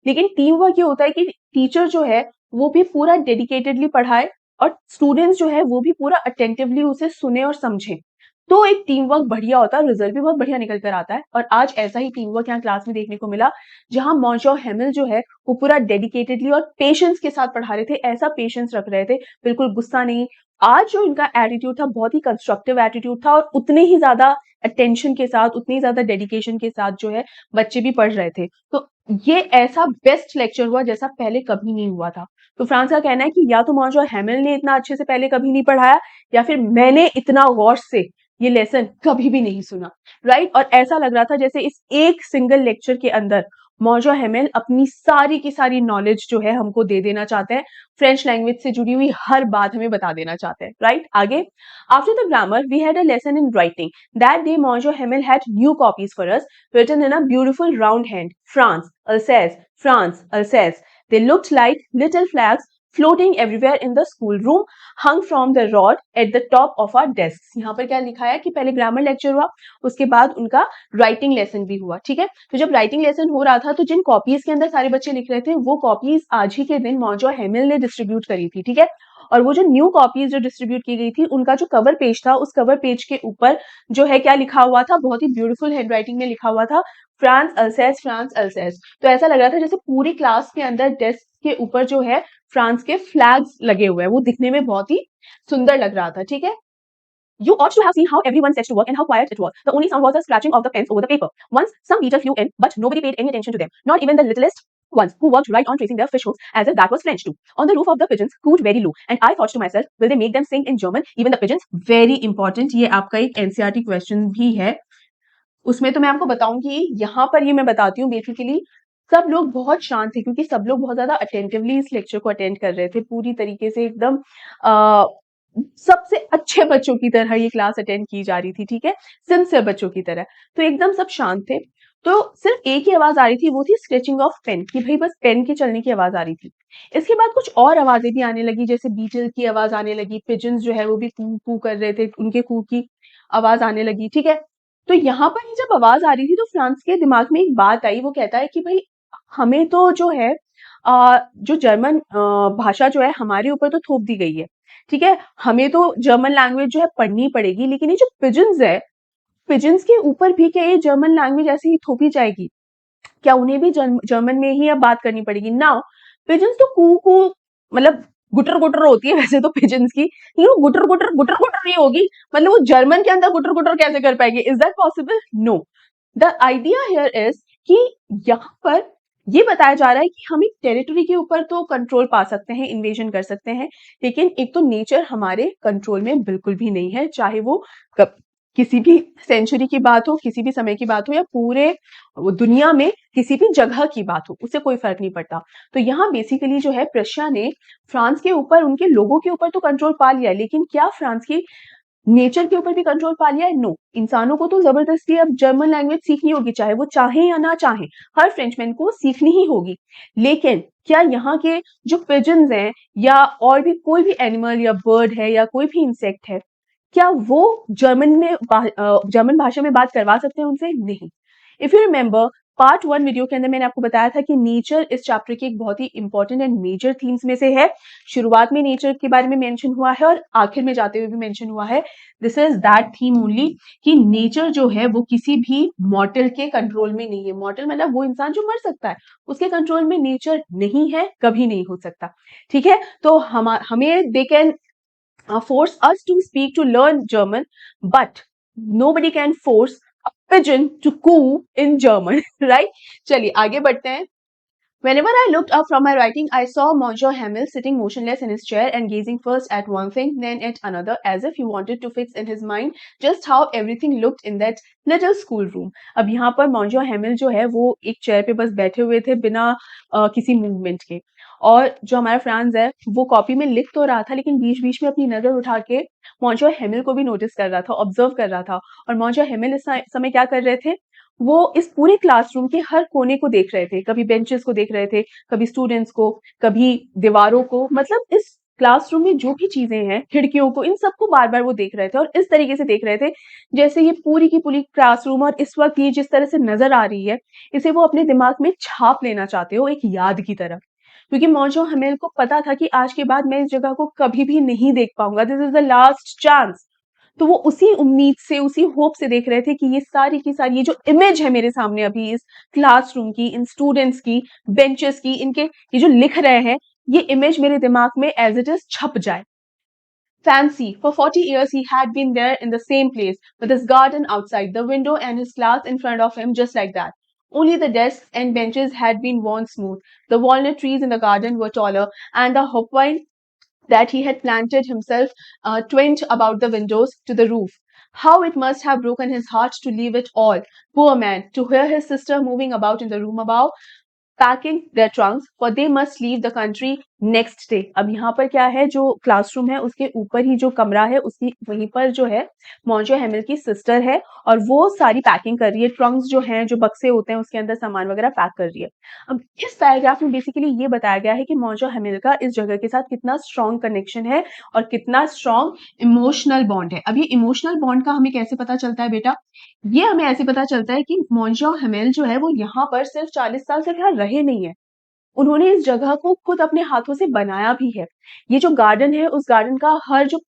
लेकिन टीम वर्क ये होता है कि टीचर जो है वो भी पूरा डेडिकेटेडली पढ़ाए और स्टूडेंट्स जो है वो भी पूरा अटेंटिवली उसे सुने और समझे, तो एक टीम वर्क बढ़िया होता है, रिजल्ट भी बहुत बढ़िया निकल कर आता है। और आज ऐसा ही टीम वर्क यहाँ क्लास में देखने को मिला, जहां मॉन्जो हेमिल जो है वो पूरा डेडिकेटेडली और पेशेंस के साथ पढ़ा रहे थे, ऐसा पेशेंस रख रहे थे, बिल्कुल गुस्सा नहीं। आज जो इनका एटीट्यूड था बहुत ही कंस्ट्रक्टिव एटीट्यूड था, और उतने ही ज्यादा अटेंशन के साथ, उतनी ज्यादा डेडिकेशन के साथ जो है बच्चे भी पढ़ रहे थे। तो ये ऐसा बेस्ट लेक्चर हुआ जैसा पहले कभी नहीं हुआ था। तो फ्रांस का कहना है कि या तो मॉन्जो हेमिल ने इतना अच्छे से पहले कभी नहीं पढ़ाया, या फिर मैंने इतना गौर से ये लेसन कभी भी नहीं सुना, राइट। और ऐसा लग रहा था जैसे इस एक सिंगल लेक्चर के अंदर मॉन्जो हेमिल अपनी सारी की सारी नॉलेज जो है हमको दे देना चाहते हैं, फ्रेंच लैंग्वेज से जुड़ी हुई हर बात हमें बता देना चाहते हैं, राइट। आगे, after the grammar we had a lesson in writing. That day Monsieur Hamel had new copies for us written in a beautiful round hand, France, Alsace, France, Alsace. They looked like little flags floating everywhere in the schoolroom, hung from the rod at the top of our desks. यहाँ पर क्या लिखा है कि पहले ग्रामर लेक्चर हुआ, उसके बाद उनका राइटिंग लेसन भी हुआ, ठीक है। तो जब राइटिंग लेसन हो रहा था तो जिन कॉपीज के अंदर सारे बच्चे लिख रहे थे वो कॉपीज आज ही के दिन मॉन्जो हेमिल ने डिस्ट्रीब्यूट करी थी, ठीक है। और वो जो न्यू कॉपीज जो डिस्ट्रीब्यूट की गई थी उनका जो कवर पेज था, उस कवर पेज के ऊपर जो है क्या लिखा हुआ था, बहुत ही ब्यूटीफुल हैंडराइटिंग में लिखा हुआ था, फ्रांस अल्सेस, फ्रांस अल्सेस। तो ऐसा लग रहा था जैसे पूरी क्लास के अंदर डेस्क के ऊपर जो है फ्रांस के फ्लैग्स लगे हुए हैं, वो दिखने में बहुत ही सुंदर लग रहा था। ठीक है, you ought to have seen how everyone set to work and how quiet it was. The only sound was the scratching of the pens over the paper. Once some beetle flew in, but nobody paid any attention to them, not even the littlest ones who worked right on tracing their fish hooks as if that was French too. On the roof of the pigeons cooed very low, and I thought to myself, will they make them sing in German? Even the pigeons. Very important. ये आपका एक NCERT question भी है। उसमें तो मैं आपको बताऊंगी, यहाँ पर ये मैं बताती हूँ बेसिकली सब लोग बहुत शांत थे क्योंकि सब लोग बहुत ज्यादा अटेंटिवली इस लेक्चर को अटेंड कर रहे थे, पूरी तरीके से एकदम सबसे अच्छे बच्चों की तरह ये क्लास अटेंड की जा रही थी। ठीक है, सिंसियर बच्चों की तरह, तो एकदम सब शांत थे। तो सिर्फ एक ही आवाज आ रही थी, वो थी स्केचिंग ऑफ पेन, कि भाई बस पेन के चलने की आवाज आ रही थी। इसके बाद कुछ और आवाजें भी आने लगी, जैसे बीटल की आवाज आने लगी, पिजन्स जो है वो भी कू कू कर रहे थे, उनके कू की आवाज आने लगी। ठीक है, तो यहाँ पर ही जब आवाज आ रही थी तो फ्रांस के दिमाग में एक बात आई, वो कहता है कि भाई हमें तो जो है जो जर्मन भाषा जो है हमारे ऊपर तो थोप दी गई है। ठीक है, हमें तो जर्मन लैंग्वेज जो है पढ़नी पड़ेगी, लेकिन ये जो पिजन्स है, पिजन्स के ऊपर भी क्या ये जर्मन लैंग्वेज ऐसे ही थोपी जाएगी? क्या उन्हें भी जर्मन में ही अब बात करनी पड़ेगी? ना, पिजन्स तो कू कू मतलब गुटर गुटर होती है वैसे तो पिजन्स की, लेकिन वो गुटर गुटर नहीं होगी। मतलब वो जर्मन के अंदर गुटर गुटर कैसे कर पाएगी? Is that possible? No. The idea here is कि यहाँ पर ये बताया जा रहा है कि हम एक टेरिटरी के ऊपर तो कंट्रोल पा सकते हैं, इन्वेजन कर सकते हैं, लेकिन एक तो नेचर हमारे कंट्रोल में बिल्कुल भी नहीं है, चाहे वो किसी भी सेंचुरी की बात हो, किसी भी समय की बात हो, या पूरे दुनिया में किसी भी जगह की बात हो, उससे कोई फर्क नहीं पड़ता। तो यहाँ बेसिकली जो है प्रशिया ने फ्रांस के ऊपर, उनके लोगों के ऊपर तो कंट्रोल पा लिया, लेकिन क्या फ्रांस की नेचर के ऊपर भी कंट्रोल पा लिया है? नो। इंसानों को तो जबरदस्ती अब जर्मन लैंग्वेज सीखनी होगी, चाहे वो चाहे या ना चाहे, हर फ्रेंचमैन को सीखनी ही होगी। लेकिन क्या यहाँ के जो पिजन्स हैं या और भी कोई भी एनिमल या बर्ड है या कोई भी इंसेक्ट है, क्या वो जर्मन भाषा में बात करवा सकते हैं उनसे? नहीं। If you remember part 1 video के अंदर मैंने आपको बताया था कि नेचर इस चैप्टर की एक बहुत ही इंपॉर्टेंट एंड मेजर थीम्स में से है। शुरुआत में नेचर के बारे में मेंशन हुआ है और आखिर में जाते हुए भी मेंशन हुआ है। This is that theme only कि नेचर जो है वो किसी भी मॉर्टल के कंट्रोल में नहीं है। मॉर्टल मतलब वो इंसान जो मर सकता है, उसके कंट्रोल में नेचर नहीं है, कभी नहीं हो सकता। ठीक है, तो हमें they can force us to speak to learn German, but nobody can force a pigeon to coo in German, right? चलिए आगे बढ़ते हैं। Whenever I looked up from my writing, I saw Monsieur Hamel sitting motionless in his chair and gazing first at one thing, then at another, as if he wanted to fix in his mind just how everything looked in that little schoolroom. अब यहाँ पर Monsieur Hamel जो है वो एक चेयर पे बस बैठे हुए थे बिना किसी मूवमेंट के, और जो हमारा फ्रांस है वो कॉपी में लिख तो रहा था, लेकिन बीच बीच में अपनी नजर उठा के Monsieur Hamel को भी नोटिस कर रहा था, ऑब्जर्व कर रहा था। और Monsieur Hamel इस समय क्या कर रहे थे? वो इस पूरे क्लासरूम के हर कोने को देख रहे थे, कभी बेंचेस को देख रहे थे, कभी स्टूडेंट्स को, कभी दीवारों को, मतलब इस क्लासरूम में जो भी चीजें हैं, खिड़कियों को, इन सबको बार बार वो देख रहे थे, और इस तरीके से देख रहे थे जैसे ये पूरी की पूरी क्लासरूम और इस वक्त ये जिस तरह से नजर आ रही है, इसे वो अपने दिमाग में छाप लेना चाहते हो एक याद की तरह। क्योंकि मौजो हमेल को पता था कि आज के बाद मैं इस जगह को कभी भी नहीं देख पाऊंगा, this is the last chance. तो वो उसी उम्मीद से, उसी होप से देख रहे थे कि ये सारी की सारी ये जो इमेज है मेरे सामने अभी इस क्लासरूम की, इन स्टूडेंट्स की, बेंचेस की, इनके ये जो लिख रहे हैं, ये इमेज मेरे दिमाग में एज इट इज छप जाए। Fancy, for 40 years he had been there in the same place, with his garden outside the window and his class in front of him, just like that. Only the desks and benches had been worn smooth. The walnut trees in the garden were taller, and the hopvine that he had planted himself twined about the windows to the roof. How it must have broken his heart to leave it all, poor man, to hear his sister moving about in the room above, packing their trunks, for they must leave the country next day. अब यहाँ पर क्या है, जो क्लासरूम है उसके ऊपर ही जो कमरा है उसकी वहीं पर जो है मॉन्जो हेमिल की सिस्टर है, और वो सारी पैकिंग कर रही है, ट्रंक्स जो हैं, जो बक्से होते हैं उसके अंदर सामान वगैरह पैक कर रही है। अब इस पैराग्राफ में बेसिकली ये बताया गया है कि मॉन्जो हेमिल का इस जगह के साथ कितना स्ट्रॉन्ग कनेक्शन है और कितना स्ट्रॉन्ग इमोशनल बॉन्ड है। अब ये इमोशनल बॉन्ड का हमें कैसे पता चलता है बेटा? ये हमें ऐसे पता चलता है कि मॉन्जो हेमिल जो है वो यहाँ पर सिर्फ 40 साल से यहाँ रहे नहीं है, उन्होंने इस जगह को खुद अपने हाथों से बनाया भी है। ये जो गार्डन है, उस गार्डन का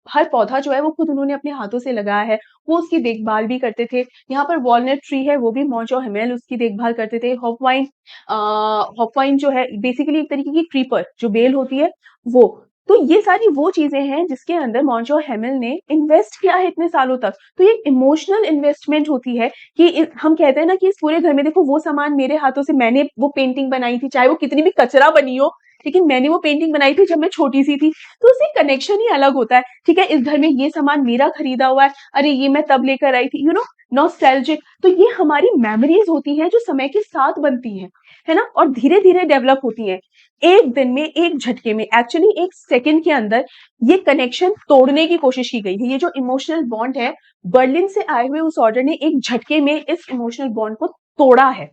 हर पौधा जो है वो खुद उन्होंने अपने हाथों से लगाया है। वो उसकी देखभाल भी करते थे। यहाँ पर वॉलनट ट्री है, वो भी मौजो हेमेल उसकी देखभाल करते थे। हॉपवाइन जो है बेसिकली एक तरीके की क्रीपर जो बेल होती है वो। तो ये सारी वो चीजें हैं जिसके अंदर मौजो हेमिल ने इन्वेस्ट किया है इतने सालों तक। तो ये इमोशनल इन्वेस्टमेंट होती है कि हम कहते हैं ना कि इस पूरे घर में देखो वो सामान मेरे हाथों से मैंने वो पेंटिंग बनाई थी, चाहे वो कितनी भी कचरा बनी हो, लेकिन मैंने वो पेंटिंग बनाई थी जब मैं छोटी सी थी। तो उससे कनेक्शन ही अलग होता है। ठीक है, इस घर में ये सामान मेरा खरीदा हुआ है, अरे ये मैं तब लेकर आई थी, नॉस्टैल्जिक। तो ये हमारी मेमोरीज होती हैं जो समय के साथ बनती हैं, है ना, और धीरे धीरे डेवलप होती हैं। एक दिन में, एक झटके में, एक्चुअली एक सेकंड के अंदर ये कनेक्शन तोड़ने की कोशिश की गई है। ये जो इमोशनल बॉन्ड है, बर्लिन से आए हुए उस ऑर्डर ने एक झटके में इस इमोशनल बॉन्ड को तोड़ा है।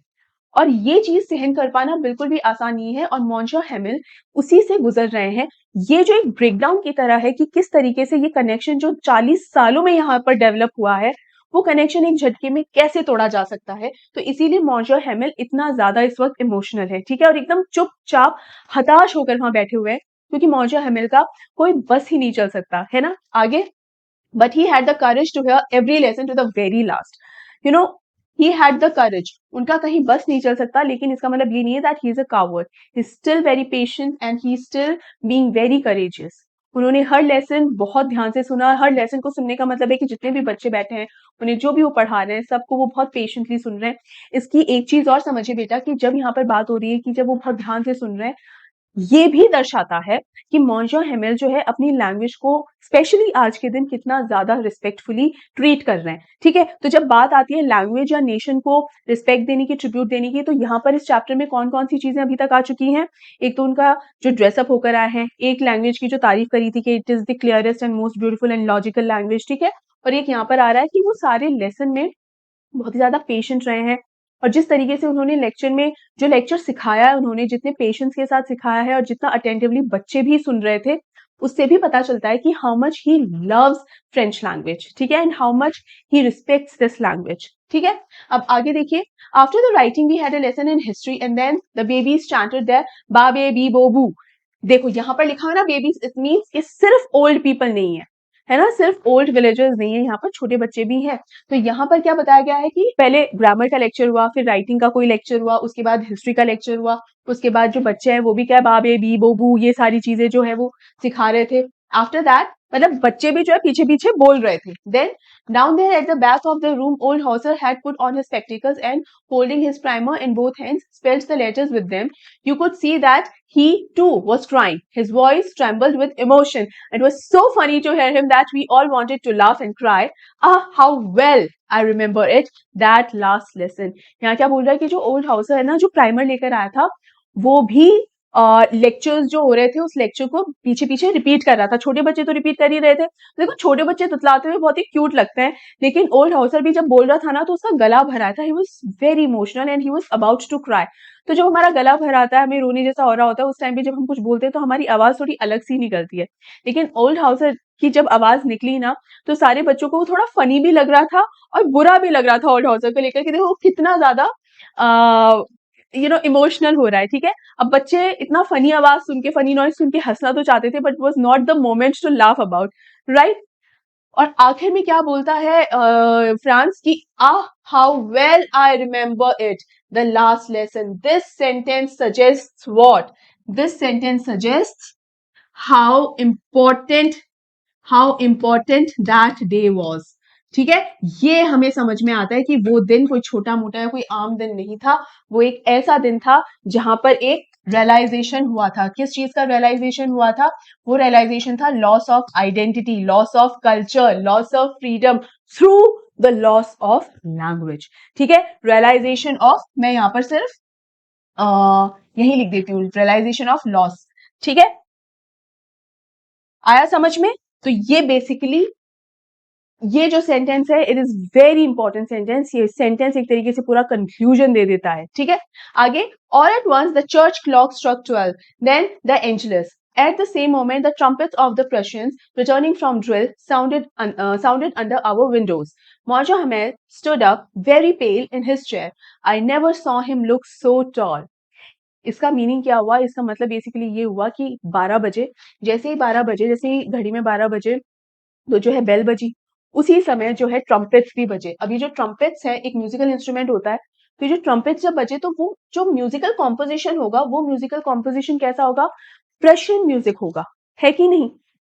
और ये चीज सहन कर पाना बिल्कुल भी आसान नहीं है, और मॉन्शा हेमिल उसी से गुजर रहे हैं। ये जो एक ब्रेकडाउन की तरह है कि किस तरीके से ये कनेक्शन जो 40 सालों में यहाँ पर डेवलप हुआ है, वो कनेक्शन एक झटके में कैसे तोड़ा जा सकता है। तो इसीलिए मॉन्शा हेमिल इतना ज्यादा इस वक्त इमोशनल है, ठीक है, और एकदम चुपचाप हताश होकर वहां बैठे हुए हैं, क्योंकि मॉन्शा हेमिल का कोई बस ही नहीं चल सकता, है ना। आगे, but he had the courage to hear every lesson to the very last. You know, he had the courage. उनका कहीं बस नहीं चल सकता, लेकिन इसका मतलब ये नहीं है that he is a coward. He is still very patient and he is still being very courageous. उन्होंने हर लेसन बहुत ध्यान से सुना। हर लेसन को सुनने का मतलब है कि जितने भी बच्चे बैठे हैं, उन्हें जो भी वो पढ़ा रहे हैं, सबको वो बहुत पेशेंटली सुन रहे हैं। इसकी एक चीज और समझिए बेटा, कि जब यहाँ पर बात हो रही है कि जब वो बहुत ध्यान से सुन रहे हैं, ये भी दर्शाता है कि मॉन्जो हेमिल जो है अपनी लैंग्वेज को स्पेशली आज के दिन कितना ज्यादा रिस्पेक्टफुली ट्रीट कर रहे हैं। ठीक है, तो जब बात आती है लैंग्वेज या नेशन को रिस्पेक्ट देने की, ट्रिब्यूट देने की, तो यहाँ पर इस चैप्टर में कौन कौन सी चीजें अभी तक आ चुकी हैं। एक तो उनका जो ड्रेसअप होकर आए हैं, एक लैंग्वेज की जो तारीफ करी थी कि it is the clearest and most beautiful and logical language, ठीक है, और एक यहाँ पर आ रहा है कि वो सारे लेसन में बहुत ही ज्यादा पेशेंट रहे हैं। और जिस तरीके से उन्होंने लेक्चर में जो लेक्चर सिखाया है, उन्होंने जितने पेशेंस के साथ सिखाया है और जितना अटेंटिवली बच्चे भी सुन रहे थे, उससे भी पता चलता है कि how much he loves French language, ठीक है, and how much he respects this language. ठीक है, अब आगे देखिए। After the writing we had a lesson in history and then the babies chanted their ba be bi bo bu. देखो यहाँ पर लिखा है ना बेबीज, इट मीन्स कि सिर्फ ओल्ड पीपल नहीं है ना, सिर्फ ओल्ड विलेजर्स नहीं है, यहाँ पर छोटे बच्चे भी हैं। तो यहाँ पर क्या बताया गया है कि पहले ग्रामर का लेक्चर हुआ, फिर राइटिंग का कोई लेक्चर हुआ, उसके बाद हिस्ट्री का लेक्चर हुआ, उसके बाद जो बच्चे हैं वो भी क्या बाबे बी बोबू ये सारी चीजें जो है वो सिखा रहे थे। आफ्टर दैट मतलब बच्चे भी जो है पीछे पीछे बोल रहे थे। Then down there at the back of the room, old Hauser had put on his spectacles and, holding his primer in both hands, spelled the letters with them. You could see that he too was crying. His voice trembled with emotion. It was so funny to hear him that we all wanted to laugh and cry. Ah, how well I remember it, that last lesson. यहाँ क्या बोल रहा है कि जो ओल्ड हाउसर है ना, जो प्राइमर लेकर आया था, वो भी लेक्चर्स जो हो रहे थे उस लेक्चर को पीछे पीछे रिपीट कर रहा था। छोटे बच्चे तो रिपीट कर ही रहे थे। देखो छोटे बच्चे तुतलाते हुए बहुत ही क्यूट लगते हैं, लेकिन ओल्ड हाउसर भी जब बोल रहा था ना, तो उसका गला भरा था। He was very emotional and he was about to cry. तो जब हमारा गला भरा आता है, हमें रोने जैसा हो रहा होता है, उस टाइम पे जब हम कुछ बोलते हैं तो हमारी आवाज थोड़ी अलग सी निकलती है। लेकिन ओल्ड हाउसर की जब आवाज निकली ना, तो सारे बच्चों को वो थोड़ा फनी भी लग रहा था और बुरा भी लग रहा था ओल्ड हाउसर को लेकर, कि देखो कितना ज्यादा इमोशनल हो रहा है। ठीक है, अब बच्चे इतना फनी आवाज सुन के, फनी नॉइज सुन के हंसना तो चाहते थे, but was not the moment to laugh about, right. और आखिर में क्या बोलता है फ्रांस की, ah how well I remember it, the last lesson. This sentence suggest what, this sentence suggest how important, how important that day was. ठीक है, ये हमें समझ में आता है कि वो दिन कोई छोटा मोटा या कोई आम दिन नहीं था। वो एक ऐसा दिन था जहां पर एक रियलाइजेशन हुआ था। किस चीज का रियलाइजेशन हुआ था? वो रियलाइजेशन था loss of identity, loss of culture, loss of freedom through the loss of language. ठीक है, रियलाइजेशन ऑफ, मैं यहां पर सिर्फ यही लिख देती हूँ, रियलाइजेशन ऑफ लॉस। ठीक है, आया समझ में? तो ये बेसिकली ये जो सेंटेंस है, it is very important sentence. ये सेंटेंस एक तरीके से पूरा कंक्लूजन दे देता है। ठीक है, आगे। All at once the church clock struck 12, then the Angelus. At the same moment, the trumpets of the Prussians, returning from drill, sounded under our windows. Major Hamel stood up, very pale, in his chair. I never saw him look so tall. इसका मीनिंग क्या हुआ, इसका मतलब बेसिकली ये हुआ कि 12 बजे, जैसे ही 12 बजे, जैसे ही घड़ी में 12 बजे तो जो है बेल बजी, उसी समय जो है ट्रम्पेट्स भी बजे। अभी जो ट्रम्पेट्स है एक म्यूजिकल इंस्ट्रूमेंट होता है, तो ये जो ट्रम्पेट्स जब बजे तो वो जो म्यूजिकल कॉम्पोजिशन होगा, वो म्यूजिकल कॉम्पोजिशन कैसा होगा, प्रशियन म्यूजिक होगा, है कि नहीं।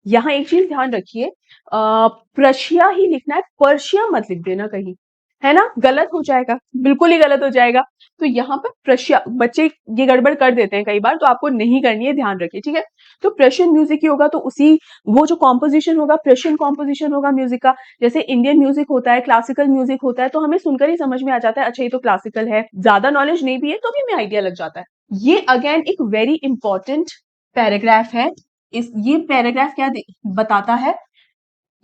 यहाँ एक चीज ध्यान रखिए, प्रशिया ही लिखना है, पर्शिया मत लिख देना कहीं, है ना, गलत हो जाएगा, बिल्कुल ही गलत हो जाएगा। तो यहाँ पर प्रशिया, बच्चे ये गड़बड़ कर देते हैं कई बार, तो आपको नहीं करनी है, ध्यान रखिए, ठीक है। तो प्रशियन म्यूजिक ही होगा, तो उसी वो जो कॉम्पोजिशन होगा प्रशियन कॉम्पोजिशन होगा म्यूजिक का। जैसे इंडियन म्यूजिक होता है, क्लासिकल म्यूजिक होता है, तो हमें सुनकर ही समझ में आ जाता है अच्छा ये तो क्लासिकल है, ज्यादा नॉलेज नहीं भी है तो भी हमें आइडिया लग जाता है। ये अगेन एक वेरी इंपॉर्टेंट पैराग्राफ है। इस ये पैराग्राफ क्या बताता है,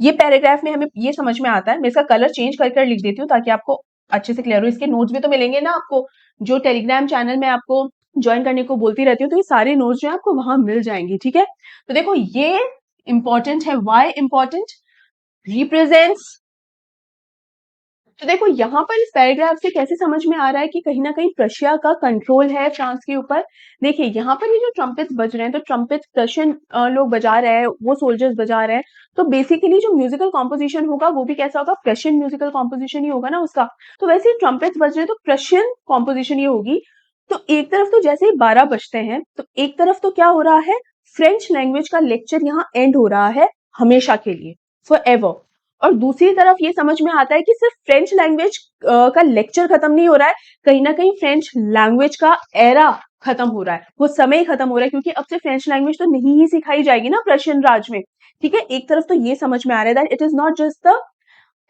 ये पैराग्राफ में हमें ये समझ में आता है, मैं इसका कलर चेंज कर कर लिख देती हूँ ताकि आपको अच्छे से क्लियर हो। इसके नोट्स भी तो मिलेंगे ना आपको, जो टेलीग्राम चैनल में आपको ज्वाइन करने को बोलती रहती हूँ, तो ये सारे नोट्स जो है आपको वहां मिल जाएंगे, ठीक है। तो देखो ये इंपॉर्टेंट है, वाई इंपॉर्टेंट, रिप्रेजेंट्स। तो देखो यहाँ पर इस पैराग्राफ से कैसे समझ में आ रहा है कि कहीं ना कहीं प्रशिया का कंट्रोल है फ्रांस के ऊपर। देखिए यहाँ पर ये जो ट्रम्पेट्स बज रहे हैं, तो ट्रम्पेट्स प्रशियन लोग बजा रहे हैं, वो सोल्जर्स बजा रहे हैं, तो बेसिकली जो म्यूजिकल कॉम्पोजिशन होगा वो भी कैसा होगा, प्रशियन म्यूजिकल कॉम्पोजिशन ही होगा ना उसका। तो वैसे ही ट्रम्पेट्स बज रहे हैं तो प्रशियन कॉम्पोजिशन ही होगी। तो एक तरफ तो जैसे ही 12 बजते हैं, तो एक तरफ तो क्या हो रहा है, फ्रेंच लैंग्वेज का लेक्चर यहाँ एंड हो रहा है हमेशा के लिए, फॉर एवर। और दूसरी तरफ ये समझ में आता है कि सिर्फ फ्रेंच लैंग्वेज का लेक्चर खत्म नहीं हो रहा है, कहीं ना कहीं फ्रेंच लैंग्वेज का एरा खत्म हो रहा है, वो समय खत्म हो रहा है, क्योंकि अब से फ्रेंच लैंग्वेज तो नहीं ही सिखाई जाएगी ना प्रशियन राज में, ठीक है। एक तरफ तो ये समझ में आ रहा है that it is not just the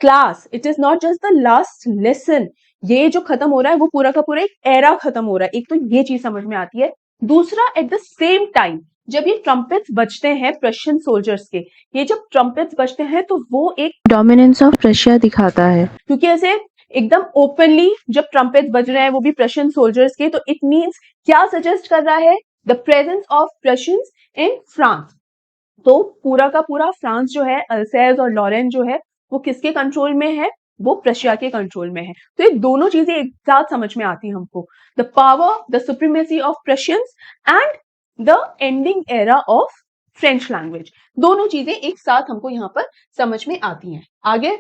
class, it is not just the last lesson, ये जो खत्म हो रहा है वो पूरा का पूरा एक एरा खत्म हो रहा है, एक तो ये चीज समझ में आती है। दूसरा, एट द सेम टाइम जब ये ट्रम्पेट्स बजते हैं प्रशियन सोल्जर्स के, ये जब ट्रम्पेट्स बजते हैं तो वो एक डोमिनेंस ऑफ प्रशिया दिखाता है, क्योंकि ऐसे एकदम ओपनली जब ट्रम्पेट्स बज रहे हैं वो भी प्रशियन सोल्जर्स के, तो इट मीन्स क्या सजेस्ट कर रहा है, the presence of Prussians in France. तो पूरा का पूरा फ्रांस जो है, अल्सैस और लॉरेन जो है, वो किसके कंट्रोल में है, वो प्रशिया के कंट्रोल में है। तो ये दोनों चीजें एक साथ समझ में आती हैं हमको, the power, the supremacy of Prussians and the ending era of French language, दोनों चीजें एक साथ हमको यहाँ पर समझ में आती हैं। आगे,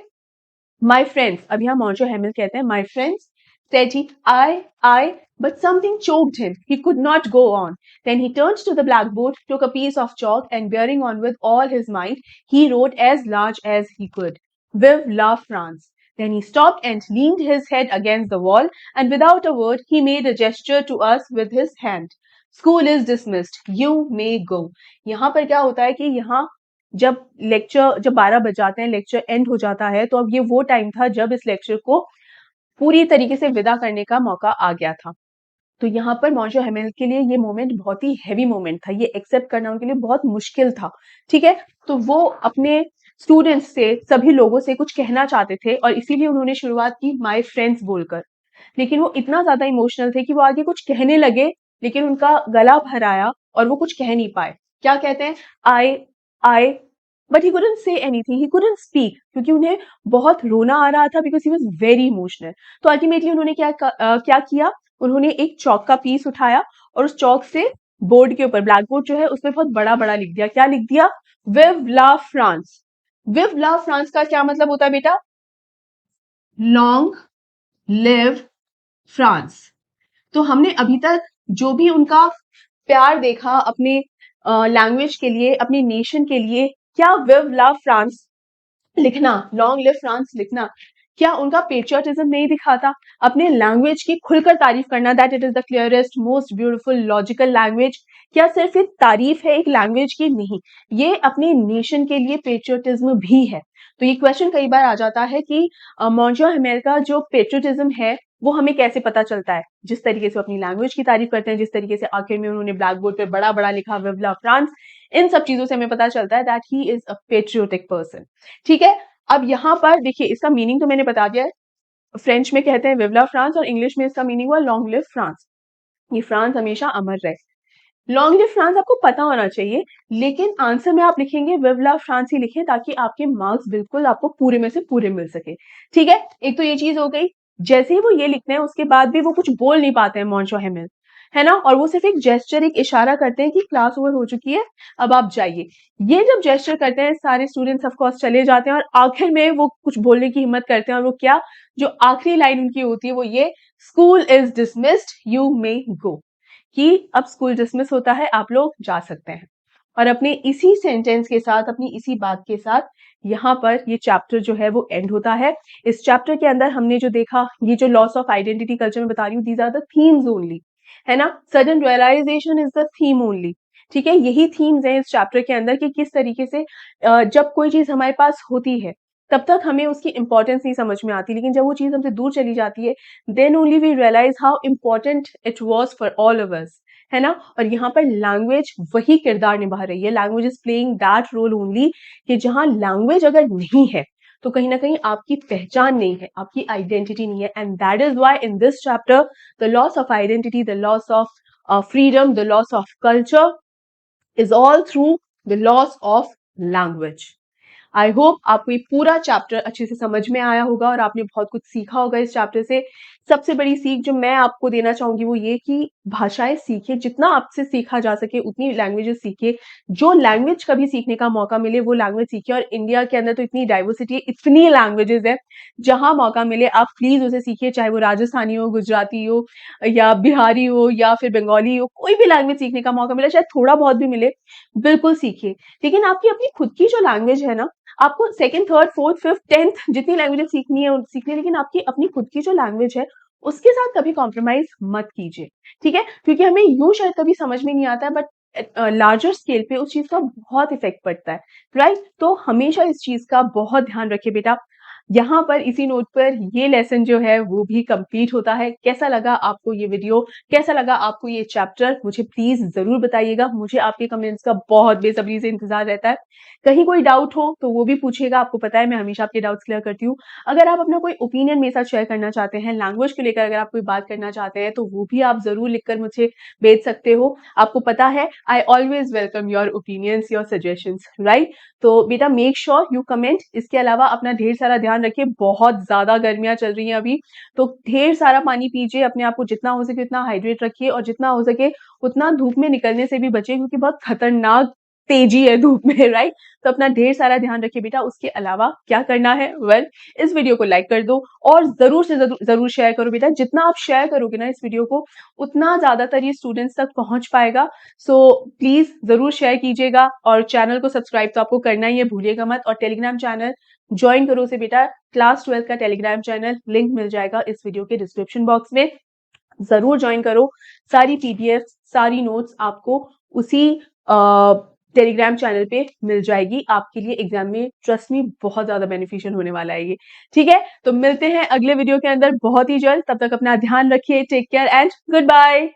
माई फ्रेंड्स, अब यहाँ मॉन्जो हैमिल कहते हैं my friends said he, I, but something choked him. He could not go on. Then he turned to the blackboard, took a piece of chalk, and bearing on with all his might, he wrote as large as he could, Vive la France. Then he stopped and leaned his head against the wall, and without a word, he made a gesture to us with his hand. School is dismissed. You may go. यहाँ पर क्या होता है कि यहाँ जब लेक्चर, जब 12 बज जाते हैं, लेक्चर एंड हो जाता है, तो अब ये वो टाइम था जब इस लेक्चर को पूरी तरीके से विदा करने का मौका आ गया था। तो यहाँ पर मॉन्जो हैमिल के लिए ये मोमेंट बहुत ही हैवी मोमेंट था, ये एक्सेप्ट करना उनके लिए बहुत मुश्किल था, ठीक है। तो वो अपने स्टूडेंट्स से, सभी लोगों से कुछ कहना चाहते थे, और इसीलिए उन्होंने शुरुआत की माय फ्रेंड्स बोलकर। लेकिन वो इतना ज्यादा इमोशनल थे कि वो आगे कुछ कहने लगे, लेकिन उनका गला भर आया और वो कुछ कह नहीं पाए। क्या कहते हैं, I but he couldn't say anything, he couldn't speak, क्योंकि उन्हें बहुत रोना आ रहा था, because he was very emotional. तो अल्टीमेटली उन्होंने क्या किया, उन्होंने एक चौक का पीस उठाया और उस चौक से बोर्ड के ऊपर, ब्लैक बोर्ड जो है उसमें बहुत बड़ा बड़ा लिख दिया। क्या लिख दिया, विव ला फ्रांस। विव ला फ्रांस का क्या मतलब होता है बेटा, लॉन्ग लिव फ्रांस। तो हमने अभी तक जो भी उनका प्यार देखा अपने लैंग्वेज के लिए, अपने नेशन के लिए, क्या विव ला फ्रांस लिखना, लॉन्ग लिव फ्रांस लिखना, क्या उनका पेट्रियटिज्म नहीं दिखाता, अपने लैंग्वेज की खुलकर तारीफ करना, that it is the clearest most beautiful logical language. क्या सिर्फ एक तारीफ है एक लैंग्वेज की, नहीं, ये अपने नेशन के लिए पेट्रियटिज्म भी है। तो ये क्वेश्चन कई बार आ जाता है कि मॉन्जो हैमिल का जो पेट्रियटिज्म है वो हमें कैसे पता चलता है, जिस तरीके से अपनी लैंग्वेज की तारीफ करते हैं, जिस तरीके से आखिर में उन्होंने ब्लैक बोर्ड पे बड़ा बड़ा लिखा विव ला फ्रांस, इन सब चीजों से हमें पता चलता है that he is a patriotic person, ठीक है। अब यहाँ पर देखिए, इसका मीनिंग तो मैंने बता दिया है, फ्रेंच में कहते हैं विव ला फ्रांस, और इंग्लिश में इसका मीनिंग हुआ लॉन्ग लिव फ्रांस, ये फ्रांस हमेशा अमर रहे। लॉन्ग लिव फ्रांस आपको पता होना चाहिए, लेकिन आंसर में आप लिखेंगे विव ला फ्रांस ही लिखें, ताकि आपके मार्क्स बिल्कुल आपको पूरे में से पूरे मिल सके, ठीक है। एक तो ये चीज हो गई, जैसे ही वो ये लिखते हैं उसके बाद भी वो कुछ बोल नहीं पाते हैं मॉन्जो हैमिल, है ना, और वो सिर्फ एक जेस्चर, एक इशारा करते हैं कि क्लास ओवर हो चुकी है, अब आप जाइए। ये जब जेस्चर करते हैं सारे स्टूडेंट्स ऑफ कोर्स चले जाते हैं और आखिर में वो कुछ बोलने की हिम्मत करते हैं, और वो क्या, जो आखिरी लाइन उनकी होती है वो ये, school is dismissed, you may go, कि अब स्कूल डिसमिस होता है, आप लोग जा सकते हैं। और अपने इसी सेंटेंस के साथ, अपनी इसी बात के साथ यहाँ पर ये चैप्टर जो है वो एंड होता है। इस चैप्टर के अंदर हमने जो देखा, ये जो लॉस ऑफ आइडेंटिटी कल्चर में बता रही हूँ, these are the themes only, है ना। Sudden realisation is the theme only, ठीक है। यही थीम्स हैं इस चैप्टर के अंदर कि किस तरीके से जब कोई चीज हमारे पास होती है तब तक हमें उसकी इंपॉर्टेंस नहीं समझ में आती, लेकिन जब वो चीज हमसे दूर चली जाती है, then only we realise how important it was for all of us, है ना। और यहाँ पर लैंग्वेज वही किरदार निभा रही है, language is playing that role only, कि जहां लैंग्वेज अगर नहीं है तो कहीं ना कहीं आपकी पहचान नहीं है, आपकी आइडेंटिटी नहीं है। And that is why in this chapter the loss of identity, the loss of freedom, the loss of culture is all through the loss of language. I hope आपको ये पूरा चैप्टर अच्छे से समझ में आया होगा और आपने बहुत कुछ सीखा होगा इस चैप्टर से। सबसे बड़ी सीख जो मैं आपको देना चाहूंगी वो ये कि भाषाएं सीखिए, जितना आपसे सीखा जा सके उतनी लैंग्वेजेस सीखिए। जो लैंग्वेज कभी सीखने का मौका मिले वो लैंग्वेज सीखिए। और इंडिया के अंदर तो इतनी डाइवर्सिटी है, इतनी लैंग्वेजेस है, जहां मौका मिले आप प्लीज उसे सीखिए, चाहे वो राजस्थानी हो, गुजराती हो, या बिहारी हो, या फिर बंगाली हो, कोई भी लैंग्वेज सीखने का मौका मिले, चाहे थोड़ा बहुत भी मिले, बिल्कुल सीखिए। लेकिन आपकी अपनी खुद की जो लैंग्वेज है ना, आपको second, third, fourth, fifth, tenth जितनी लैंग्वेजेस सीखनी है सीखनी है, लेकिन आपकी अपनी खुद की जो लैंग्वेज है उसके साथ कभी कॉम्प्रोमाइज मत कीजिए, ठीक है। क्योंकि हमें यूं शायद कभी समझ में नहीं आता है, बट लार्जर स्केल पे उस चीज का बहुत इफेक्ट पड़ता है, राइट। तो हमेशा इस चीज का बहुत ध्यान रखिए बेटा। यहाँ पर इसी नोट पर ये लेसन जो है वो भी कंप्लीट होता है। कैसा लगा आपको ये वीडियो, कैसा लगा आपको ये चैप्टर, मुझे प्लीज जरूर बताइएगा। मुझे आपके कमेंट्स का बहुत बेसब्री से इंतजार रहता है। कहीं कोई डाउट हो तो वो भी पूछिएगा, आपको पता है मैं हमेशा आपके डाउट्स क्लियर करती हूँ। अगर आप अपना कोई ओपिनियन मेरे साथ शेयर करना चाहते हैं लैंग्वेज को लेकर, अगर आप कोई बात करना चाहते हैं तो वो भी आप जरूर लिखकर मुझे भेज सकते हो। आपको पता है I always welcome your opinions, your suggestions, right. तो बेटा मेक श्योर यू कमेंट। इसके अलावा अपना ढेर सारा ध्यान रखिए, बहुत ज्यादा गर्मियां चल रही हैं अभी, तो ढेर सारा पानी पीजिए, अपने आप को जितना हो सके उतना हाइड्रेट रखिए, और जितना हो सके उतना धूप में निकलने से भी बचिए, क्योंकि बहुत खतरनाक तेजी है धूप में, राइट। तो अपना ढेर सारा ध्यान रखिए बेटा। उसके अलावा क्या करना है, वेल इस वीडियो को लाइक कर दो और जरूर से जरूर शेयर करो बेटा। जितना आप शेयर करोगे ना इस वीडियो को, उतना ज्यादातर ये स्टूडेंट्स तक पहुंच पाएगा। सो प्लीज जरूर शेयर कीजिएगा, और चैनल को सब्सक्राइब तो आपको करना ही है, भूलिएगा मत। और टेलीग्राम चैनल ज्वाइन करो से बेटा, क्लास 12 का टेलीग्राम चैनल, लिंक मिल जाएगा इस वीडियो के डिस्क्रिप्शन बॉक्स में, जरूर ज्वाइन करो। सारी पीडीएफ, सारी नोट्स आपको उसी टेलीग्राम चैनल पे मिल जाएगी। आपके लिए एग्जाम में ट्रस्ट मी बहुत ज्यादा बेनिफिशियल होने वाला है ये, ठीक है। तो मिलते हैं अगले वीडियो के अंदर बहुत ही जल्द, तब तक अपना ध्यान रखिए, take care and good bye.